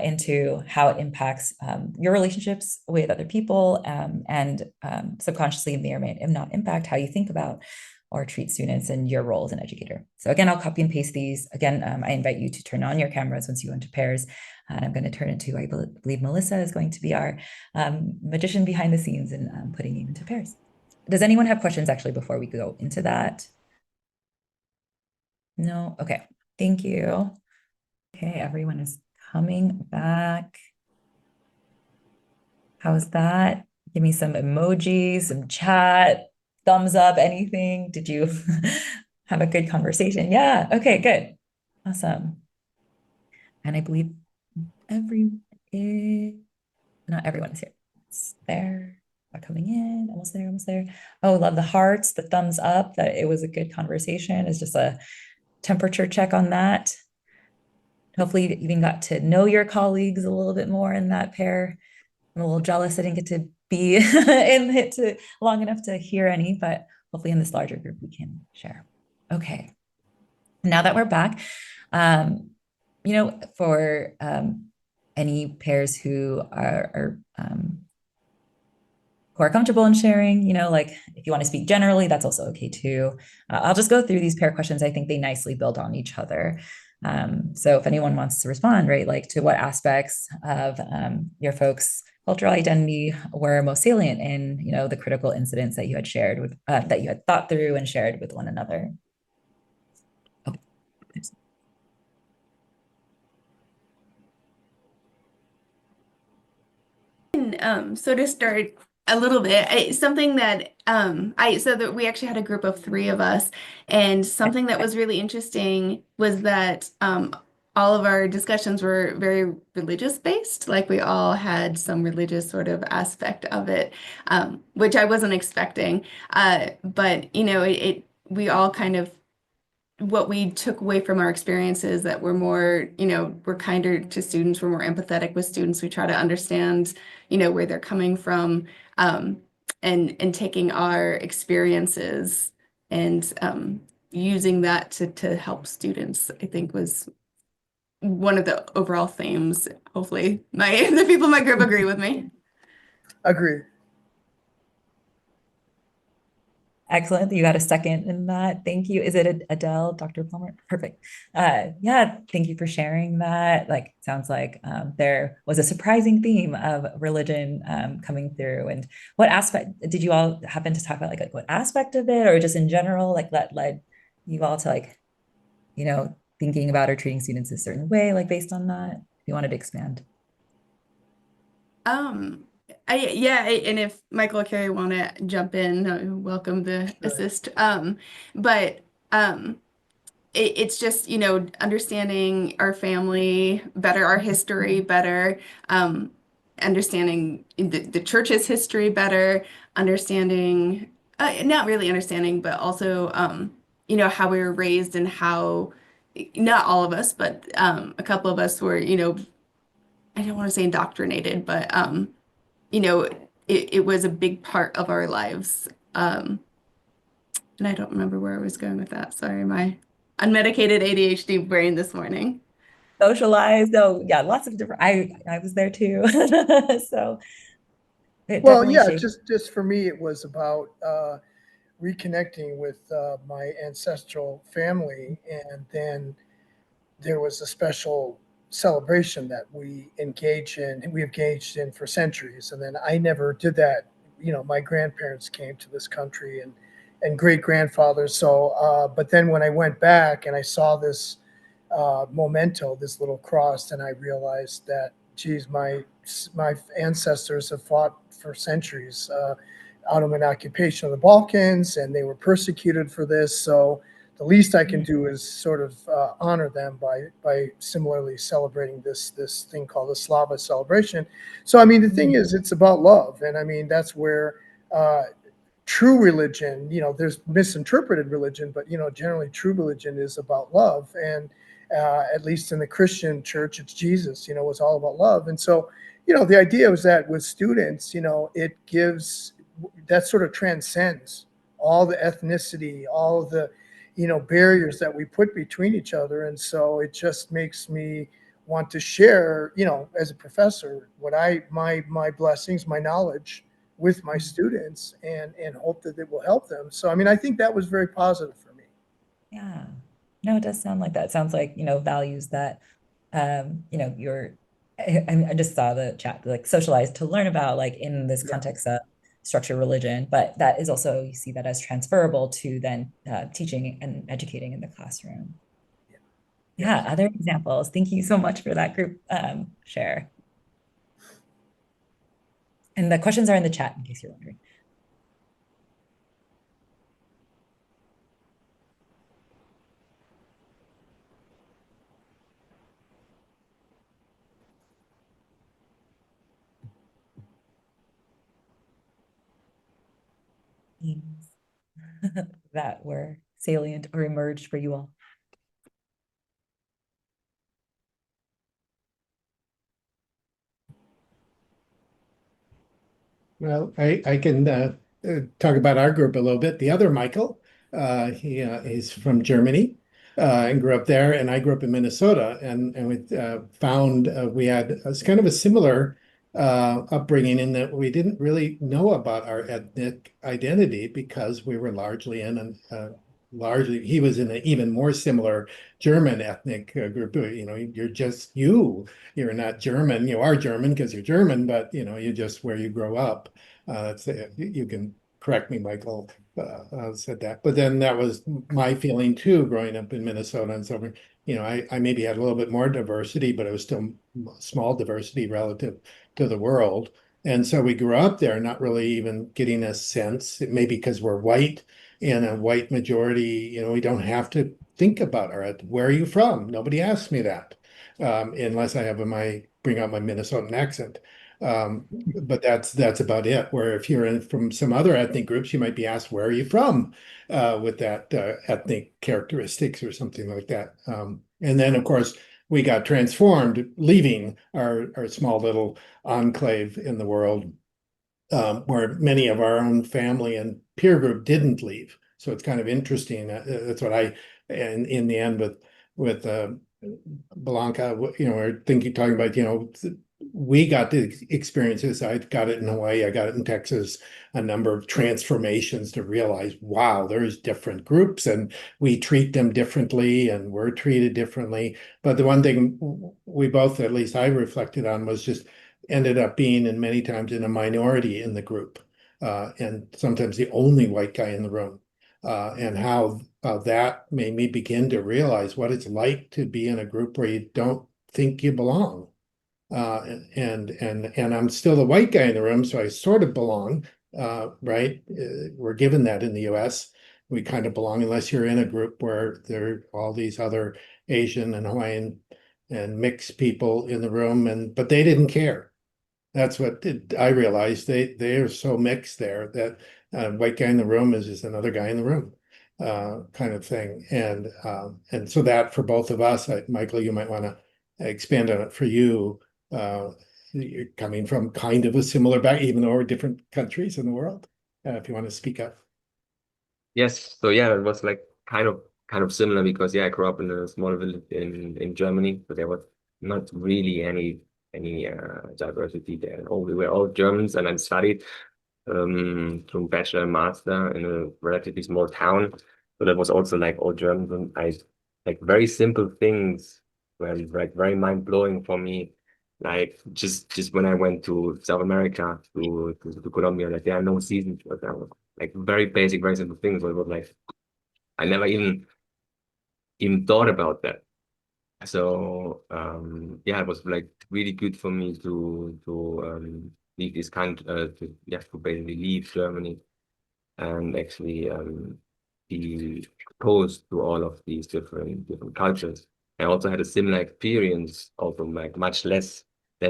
into how it impacts your relationships with other people and subconsciously may or may not impact how you think about or treat students and your role as an educator. So again, I'll copy and paste these. Again, I invite you to turn on your cameras once you go into pairs. And I'm going to turn it to, I believe Melissa is going to be our magician behind the scenes and putting you into pairs. Does anyone have questions actually before we go into that? No? Okay, thank you. Okay, everyone is coming back. How's that? Give me some emojis, some chat, thumbs up, anything. Did you have a good conversation? Yeah. Okay, good. Awesome. And I believe not everyone is here. It's there. Are coming in, almost there, almost there. Oh, love the hearts, the thumbs up, that it was a good conversation. It's just a temperature check on that. Hopefully you even got to know your colleagues a little bit more in that pair. I'm a little jealous I didn't get to be in it long enough to hear any, but hopefully in this larger group we can share. Okay. Now that we're back, for any pairs who are comfortable in sharing, like if you want to speak generally, that's also okay too. I'll just go through these pair questions. I think they nicely build on each other. So if anyone wants to respond, right, like to what aspects of your folks' cultural identity were most salient in, the critical incidents that you had shared with, that you had thought through and shared with one another. Oh, So to start a little bit, something that so that we actually had a group of three of us, and something that was really interesting was that all of our discussions were very religious based. Like we all had some religious sort of aspect of it, which I wasn't expecting. But we all kind of what we took away from our experiences that we're more, we're kinder to students, we're more empathetic with students. We try to understand, where they're coming from, and taking our experiences and using that to help students, I think was one of the overall themes. Hopefully the people in my group agree with me. Agree. excellent. You got a second in that. Thank you. Is it Adele, Dr. Plummer? Perfect. Yeah, thank you for sharing that. Like, sounds like there was a surprising theme of religion coming through. And what aspect did you all happen to talk about? Like what aspect of it, or just in general, like that led you all to thinking about or treating students a certain way, like based on that? If you wanted to expand. Um, and if Michael or Carrie want to jump in, welcome to Sure. assist. But it's just, understanding our family better, our history better, understanding the church's history better, understanding, not really understanding, but also, how we were raised and how, not all of us, but a couple of us were, I don't want to say indoctrinated, but you know, it was a big part of our lives. And I don't remember where I was going with that. Sorry, my unmedicated ADHD brain this morning. Socialized. Oh, yeah, lots of different. I was there too. So it Well, definitely yeah, shaped. just for me, it was about reconnecting with my ancestral family, and then there was a special celebration that we engaged in for centuries. And then I never did that. My grandparents came to this country, and great grandfathers. So, but then when I went back and I saw this memento, this little cross, and I realized that, geez, my ancestors have fought for centuries, Ottoman occupation of the Balkans, and they were persecuted for this. So the least I can do is sort of honor them by similarly celebrating this thing called the Slava celebration. So I mean, the thing is, it's about love, and I mean that's where true religion, there's misinterpreted religion, but generally true religion is about love, and at least in the Christian church, it's Jesus. It's all about love, and so the idea was that with students, it gives that sort of transcends all the ethnicity, all the barriers that we put between each other. And so it just makes me want to share, as a professor, what my blessings, my knowledge with my students, and hope that it will help them. So I mean, I think that was very positive for me. Yeah. No, it does sound like that. It sounds like, values that, I just saw the chat, like socialized to learn about, like in this Yeah. context of structured religion, but that is also, you see that as transferable to then teaching and educating in the classroom. Yeah. Yes. Other examples. Thank you so much for that group share. And the questions are in the chat in case you're wondering. Themes that were salient or emerged for you all. Well, I can talk about our group a little bit. The other Michael, he is from Germany and grew up there, and I grew up in Minnesota, and we found we had kind of a similar upbringing in that we didn't really know about our ethnic identity because we were largely in an largely he was in an even more similar German ethnic group. You know, you're just you. You're not German. You are German because you're German, but you know, you're just where you grow up. You can correct me, Michael, said that. But then that was my feeling too, growing up in Minnesota. And so, you know, I maybe had a little bit more diversity, but it was still small diversity relative to the world. And so we grew up there, not really even getting a sense, maybe because we're white in a white majority, you know, we don't have to think about where are you from? Nobody asks me that, unless I have bring out my Minnesotan accent. But that's about it. Where if you're from some other ethnic groups, you might be asked, where are you from? With that ethnic characteristics or something like that. And then, of course, we got transformed, leaving our small little enclave in the world, where many of our own family and peer group didn't leave. So it's kind of interesting. That's what and in the end with Blanca, you know, we're talking about, you know, we got to experience this. I got it in Hawaii, I got it in Texas, a number of transformations to realize, wow, there's different groups and we treat them differently and we're treated differently. But the one thing we both, at least I reflected on, was just ended up being, and many times in a minority in the group, and sometimes the only white guy in the room, and how that made me begin to realize what it's like to be in a group where you don't think you belong. And I'm still the white guy in the room, so I sort of belong, right? We're given that in the US. We kind of belong unless you're in a group where there are all these other Asian and Hawaiian and mixed people in the room, but they didn't care. That's what I realized. They are so mixed there that white guy in the room is just another guy in the room, kind of thing. And so that for both of us, Michael, you might want to expand on it for you. You're coming from kind of a similar back, even though we're different countries in the world. If you want to speak up. Yes, so yeah, it was like kind of similar because yeah, I grew up in a small village in Germany, but there was not really any diversity there. We were all Germans, and I studied from bachelor and master in a relatively small town. So that was also like all Germans, and I like very simple things were like very mind blowing for me. Like just when I went to South America to Colombia, like there are no seasons, for example. Like very basic, very simple things. So it was like I never even thought about that. So yeah, it was like really good for me to leave this country, to basically leave Germany and actually be exposed to all of these different cultures. I also had a similar experience, also like much less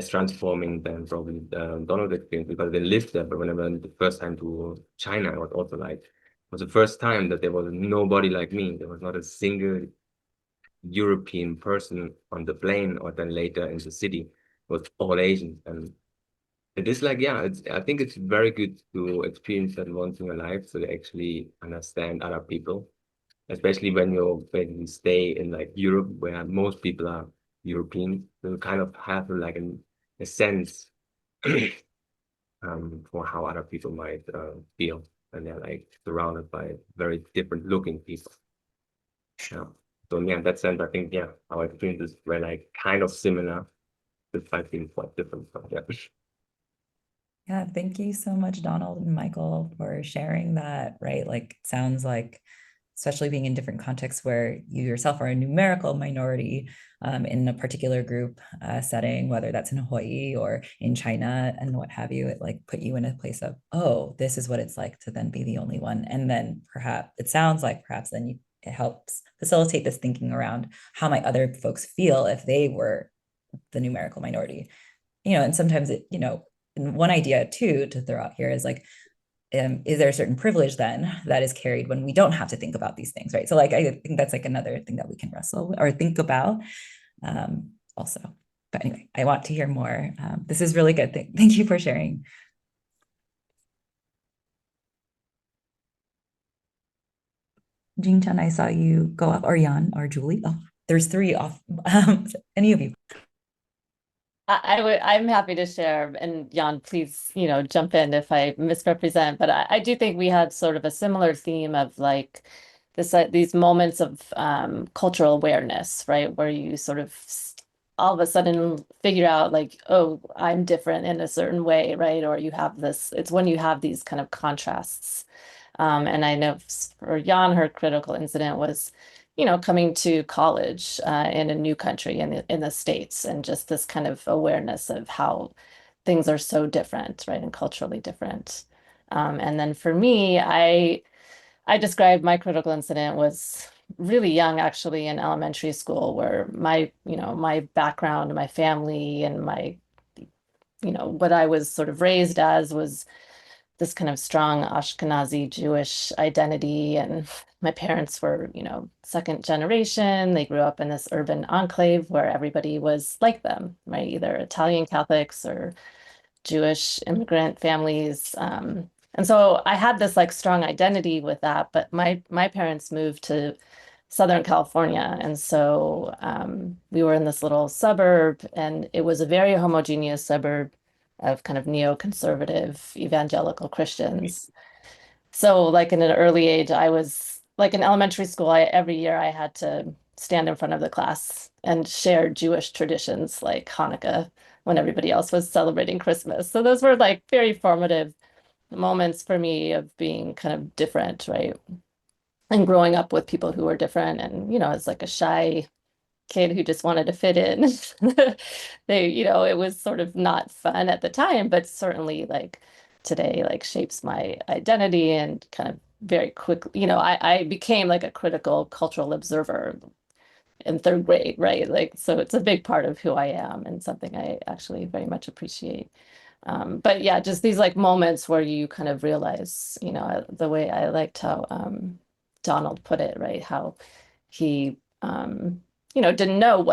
transforming than probably Donald experienced because they lived there. But when I went the first time to China, I was also like, it was the first time that there was nobody like me. There was not a single European person on the plane or then later in the city. It was all Asians. And it is like, yeah, I think it's very good to experience that once in your life so you actually understand other people, especially when you basically stay in like Europe where most people are European. So you kind of have like a sense for how other people might feel when they're like surrounded by very different looking people. Yeah. So yeah, in that sense, I think yeah, our experiences were like kind of similar, despite being quite different. So, yeah. Yeah, thank you so much, Donald and Michael, for sharing that, right? Like, it sounds like especially being in different contexts where you yourself are a numerical minority in a particular group setting, whether that's in Hawaii or in China and what have you, it like put you in a place of, oh, this is what it's like to then be the only one. And then perhaps it sounds like perhaps then it helps facilitate this thinking around how might other folks feel if they were the numerical minority. And sometimes it, and one idea too to throw out here is like, is there a certain privilege then that is carried when we don't have to think about these things, right? So like, I think that's like another thing that we can wrestle or think about also. But anyway, I want to hear more. This is really good. Thank you for sharing. Jing-chan, I saw you go up, or Jan, or Julie. Oh, there's three off. Any of you? I'm happy to share, and Jan, please, jump in if I misrepresent, but I do think we had sort of a similar theme of like these moments of cultural awareness, right? Where you sort of all of a sudden figure out like, oh, I'm different in a certain way, right? Or you have this, it's when you have these kind of contrasts. And I know for Jan, her critical incident was coming to college in a new country in the States, and just this kind of awareness of how things are so different, right, and culturally different. And then for me, I described my critical incident was really young, actually, in elementary school, where my background, my family, and my what I was sort of raised as was this kind of strong Ashkenazi Jewish identity. And my parents were, second generation. They grew up in this urban enclave where everybody was like them, right? Either Italian Catholics or Jewish immigrant families. And so I had this like strong identity with that, but my parents moved to Southern California. And so we were in this little suburb, and it was a very homogeneous suburb of kind of neoconservative evangelical Christians. So like in an early age, I was like in elementary school, every year I had to stand in front of the class and share Jewish traditions like Hanukkah when everybody else was celebrating Christmas. So those were like very formative moments for me of being kind of different, right? And growing up with people who were different, and as like a shy kid who just wanted to fit in. It was sort of not fun at the time, but certainly like today, like shapes my identity and kind of very quickly, I became like a critical cultural observer in third grade, right? Like, so it's a big part of who I am and something I actually very much appreciate. But yeah, just these like moments where you kind of realize, the way I liked how Donald put it, right? How he didn't know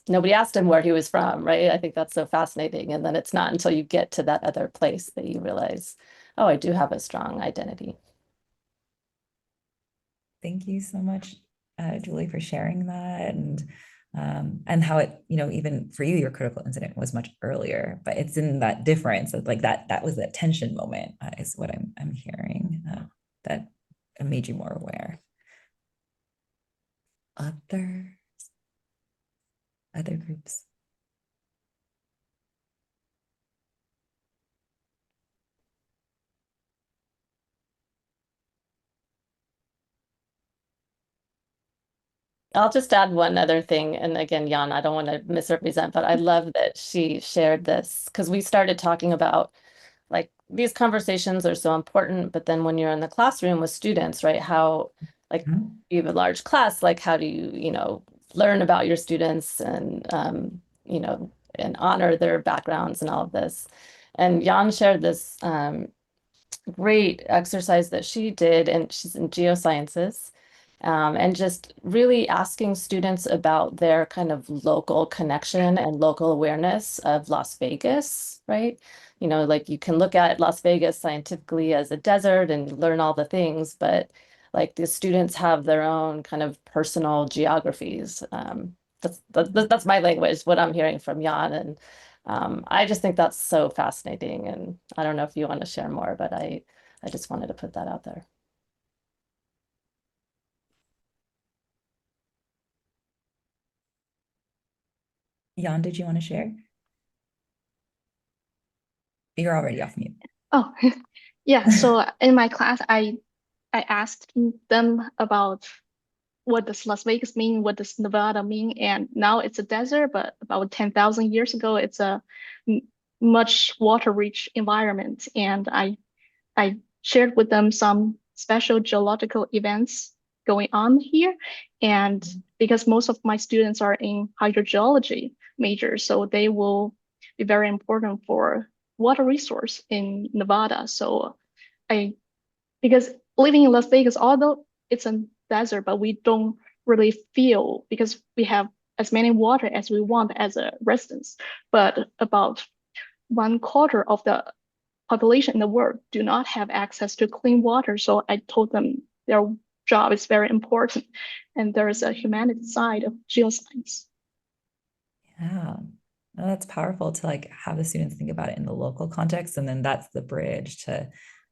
nobody asked him where he was from, right? I think that's so fascinating. And then it's not until you get to that other place that you realize, oh, I do have a strong identity. Thank you so much, Julie, for sharing that, and how it, even for you, your critical incident was much earlier, but it's in that difference of like that was that tension moment is what I'm hearing that made you more aware. Other groups. I'll just add one other thing. And again, Jan, I don't want to misrepresent, but I love that she shared this because we started talking about like these conversations are so important, but then when you're in the classroom with students, right, how like you have a large class, like how do you, learn about your students and, and honor their backgrounds and all of this. And Jan shared this great exercise that she did, and she's in geosciences. And just really asking students about their kind of local connection and local awareness of Las Vegas, right? Like you can look at Las Vegas scientifically as a desert and learn all the things, but like the students have their own kind of personal geographies. That's my language, what I'm hearing from Jan. And I just think that's so fascinating. And I don't know if you want to share more, but I just wanted to put that out there. Jan, did you want to share? You're already off mute. Oh, yeah. So in my class, I I asked them about what does Las Vegas mean, what does Nevada mean, and now it's a desert, but about 10,000 years ago, it's a much water-rich environment. And I shared with them some special geological events going on here. And because most of my students are in hydrogeology majors, so they will be very important for water resource in Nevada. So I, because living in Las Vegas, although it's a desert, but we don't really feel because we have as many water as we want as a residents. But about 1/4 of the population in the world do not have access to clean water. So I told them their job is very important, and there is a humanities side of geoscience. Yeah. Oh, that's powerful to like have the students think about it in the local context. And then that's the bridge to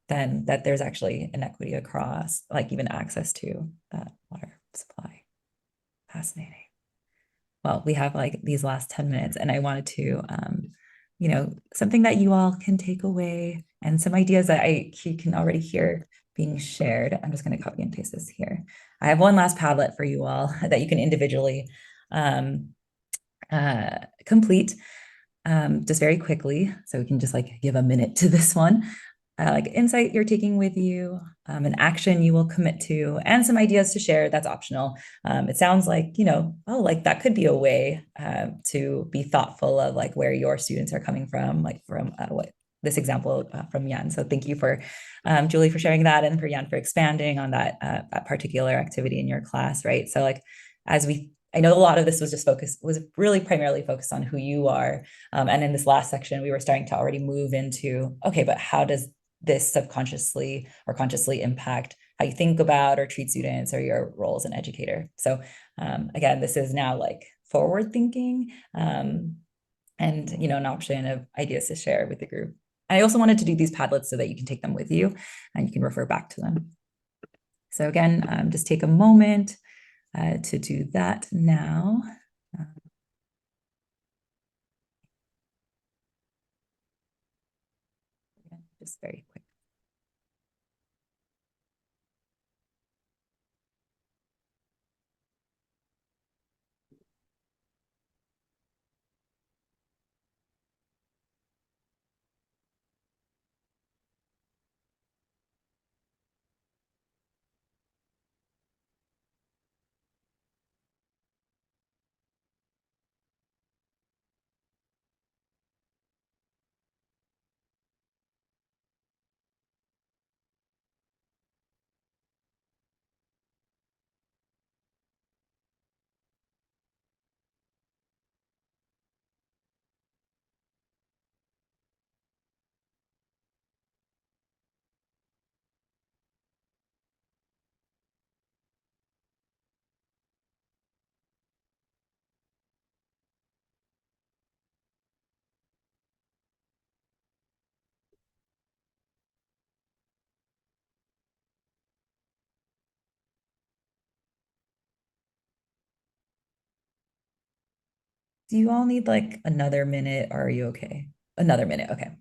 then that there's actually inequity across, like even access to that water supply. Fascinating. Well, we have like these last 10 minutes, and I wanted to, something that you all can take away and some ideas that you can already hear being shared. I'm just going to copy and paste this here. I have one last Padlet for you all that you can individually complete just very quickly. So we can just like give a minute to this one. Like insight you're taking with you, an action you will commit to, and some ideas to share. That's optional. It sounds like, like that could be a way to be thoughtful of like where your students are coming from, like from what this example from Jan. So thank you for Julie for sharing that, and for Jan for expanding on that particular activity in your class, right? So like I know a lot of this was really primarily focused on who you are. And in this last section, we were starting to already move into, okay, but how does this subconsciously or consciously impact how you think about or treat students or your role as an educator? So again, this is now like forward thinking and an option of ideas to share with the group. I also wanted to do these Padlets so that you can take them with you and you can refer back to them. So again, just take a moment to do that now. Just very quick. Do you all need like another minute, or are you okay? Another minute, okay.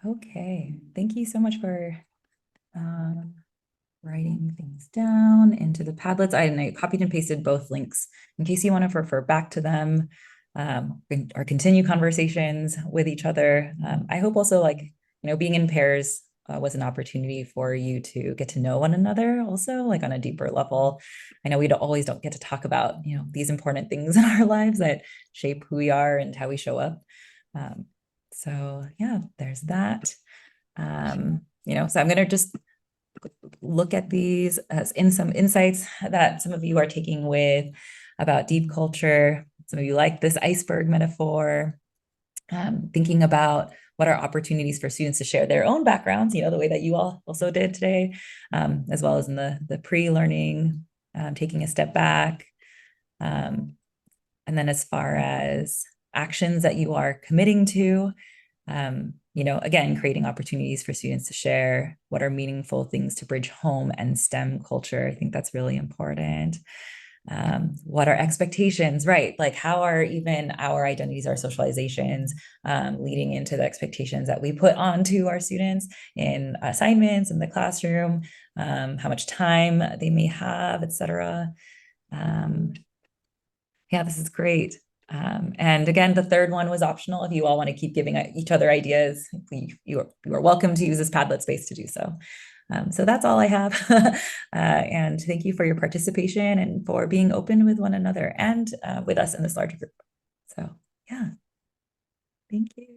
Okay, thank you so much for writing things down into the Padlets. I copied and pasted both links in case you want to refer back to them or continue conversations with each other. I hope also being in pairs was an opportunity for you to get to know one another also like on a deeper level. I know we always don't get to talk about, these important things in our lives that shape who we are and how we show up. So yeah, there's that. So I'm going to just look at these as in some insights that some of you are taking with about deep culture. Some of you like this iceberg metaphor, thinking about what are opportunities for students to share their own backgrounds, the way that you all also did today, as well as in the pre-learning, taking a step back. And then as far as actions that you are committing to, again, creating opportunities for students to share what are meaningful things to bridge home and STEM culture. I think that's really important. What are expectations, right? Like how are even our identities, our socializations leading into the expectations that we put onto our students in assignments in the classroom, how much time they may have, etc. Yeah, this is great. And again, the third one was optional. If you all want to keep giving each other ideas, you are welcome to use this Padlet space to do so. So that's all I have. And thank you for your participation and for being open with one another and with us in this larger group. So yeah, thank you.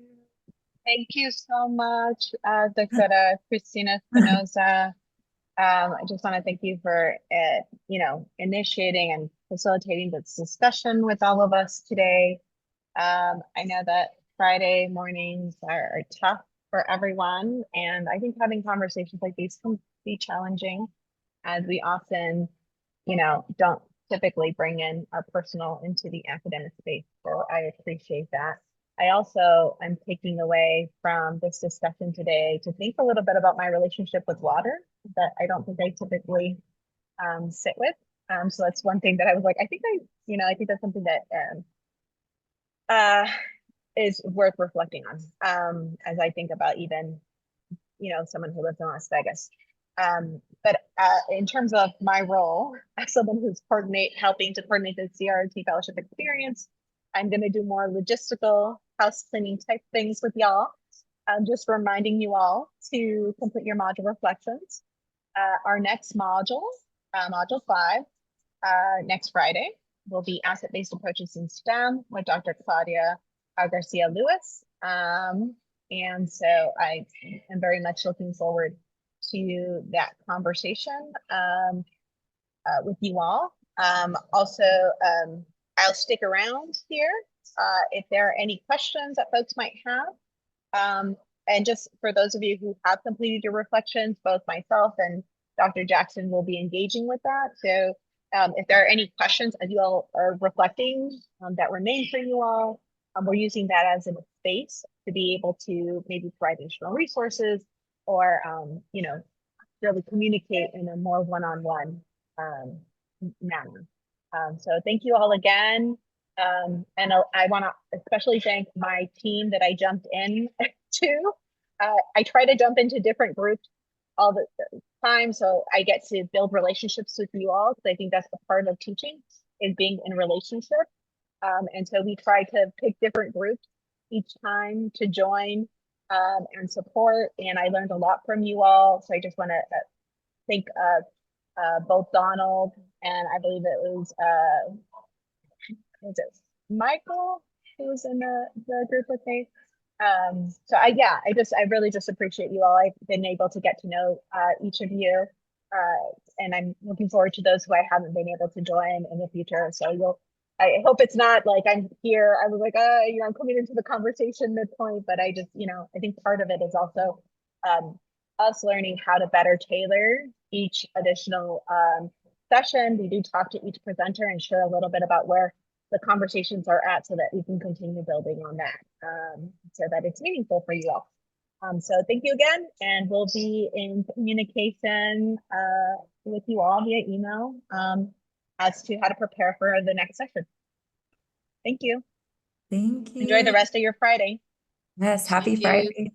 Thank you so much, Dr. Cristina Espinosa. I just want to thank you for, initiating and facilitating this discussion with all of us today. I know that Friday mornings are tough for everyone, and I think having conversations like these can be challenging as we often, don't typically bring in our personal into the academic space. So I appreciate that. I also am taking away from this discussion today to think a little bit about my relationship with water that I don't think I typically sit with. So that's one thing that I was like, I think that's something that is worth reflecting on as I think about even, someone who lives in Las Vegas. But in terms of my role as someone who's helping to coordinate the CRRT fellowship experience, I'm going to do more logistical house cleaning type things with y'all. I'm just reminding you all to complete your module reflections. Our next module, module 5, next Friday, will be asset-based approaches in STEM with Dr. Claudia Garcia Lewis. And so I am very much looking forward to that conversation with you all. Also, I'll stick around here if there are any questions that folks might have. And just for those of you who have completed your reflections, both myself and Dr. Jackson will be engaging with that. So if there are any questions as you all are reflecting that remain for you all, we're using that as a space to be able to maybe provide additional resources or, really communicate in a more one-on-one manner. So thank you all again. And I want to especially thank my team that I jumped in to. I try to jump into different groups all the time, so I get to build relationships with you all, because I think that's the part of teaching, is being in relationship. And so we try to pick different groups each time to join and support. And I learned a lot from you all. So I just want to thank both Donald and I believe it was Michael who was in the group with me. So I really just appreciate you all. I've been able to get to know each of you, and I'm looking forward to those who I haven't been able to join in the future. So I hope it's not like I'm here. I was like, I'm coming into the conversation midpoint, but I just, I think part of it is also us learning how to better tailor each additional session. We do talk to each presenter and share a little bit about where the conversations are at so that we can continue building on that so that it's meaningful for you all. So thank you again, and we'll be in communication with you all via email as to how to prepare for the next session. Thank you. Thank you. Enjoy the rest of your Friday. Yes, happy Thank you. Friday.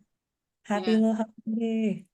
Happy Yeah. little holiday.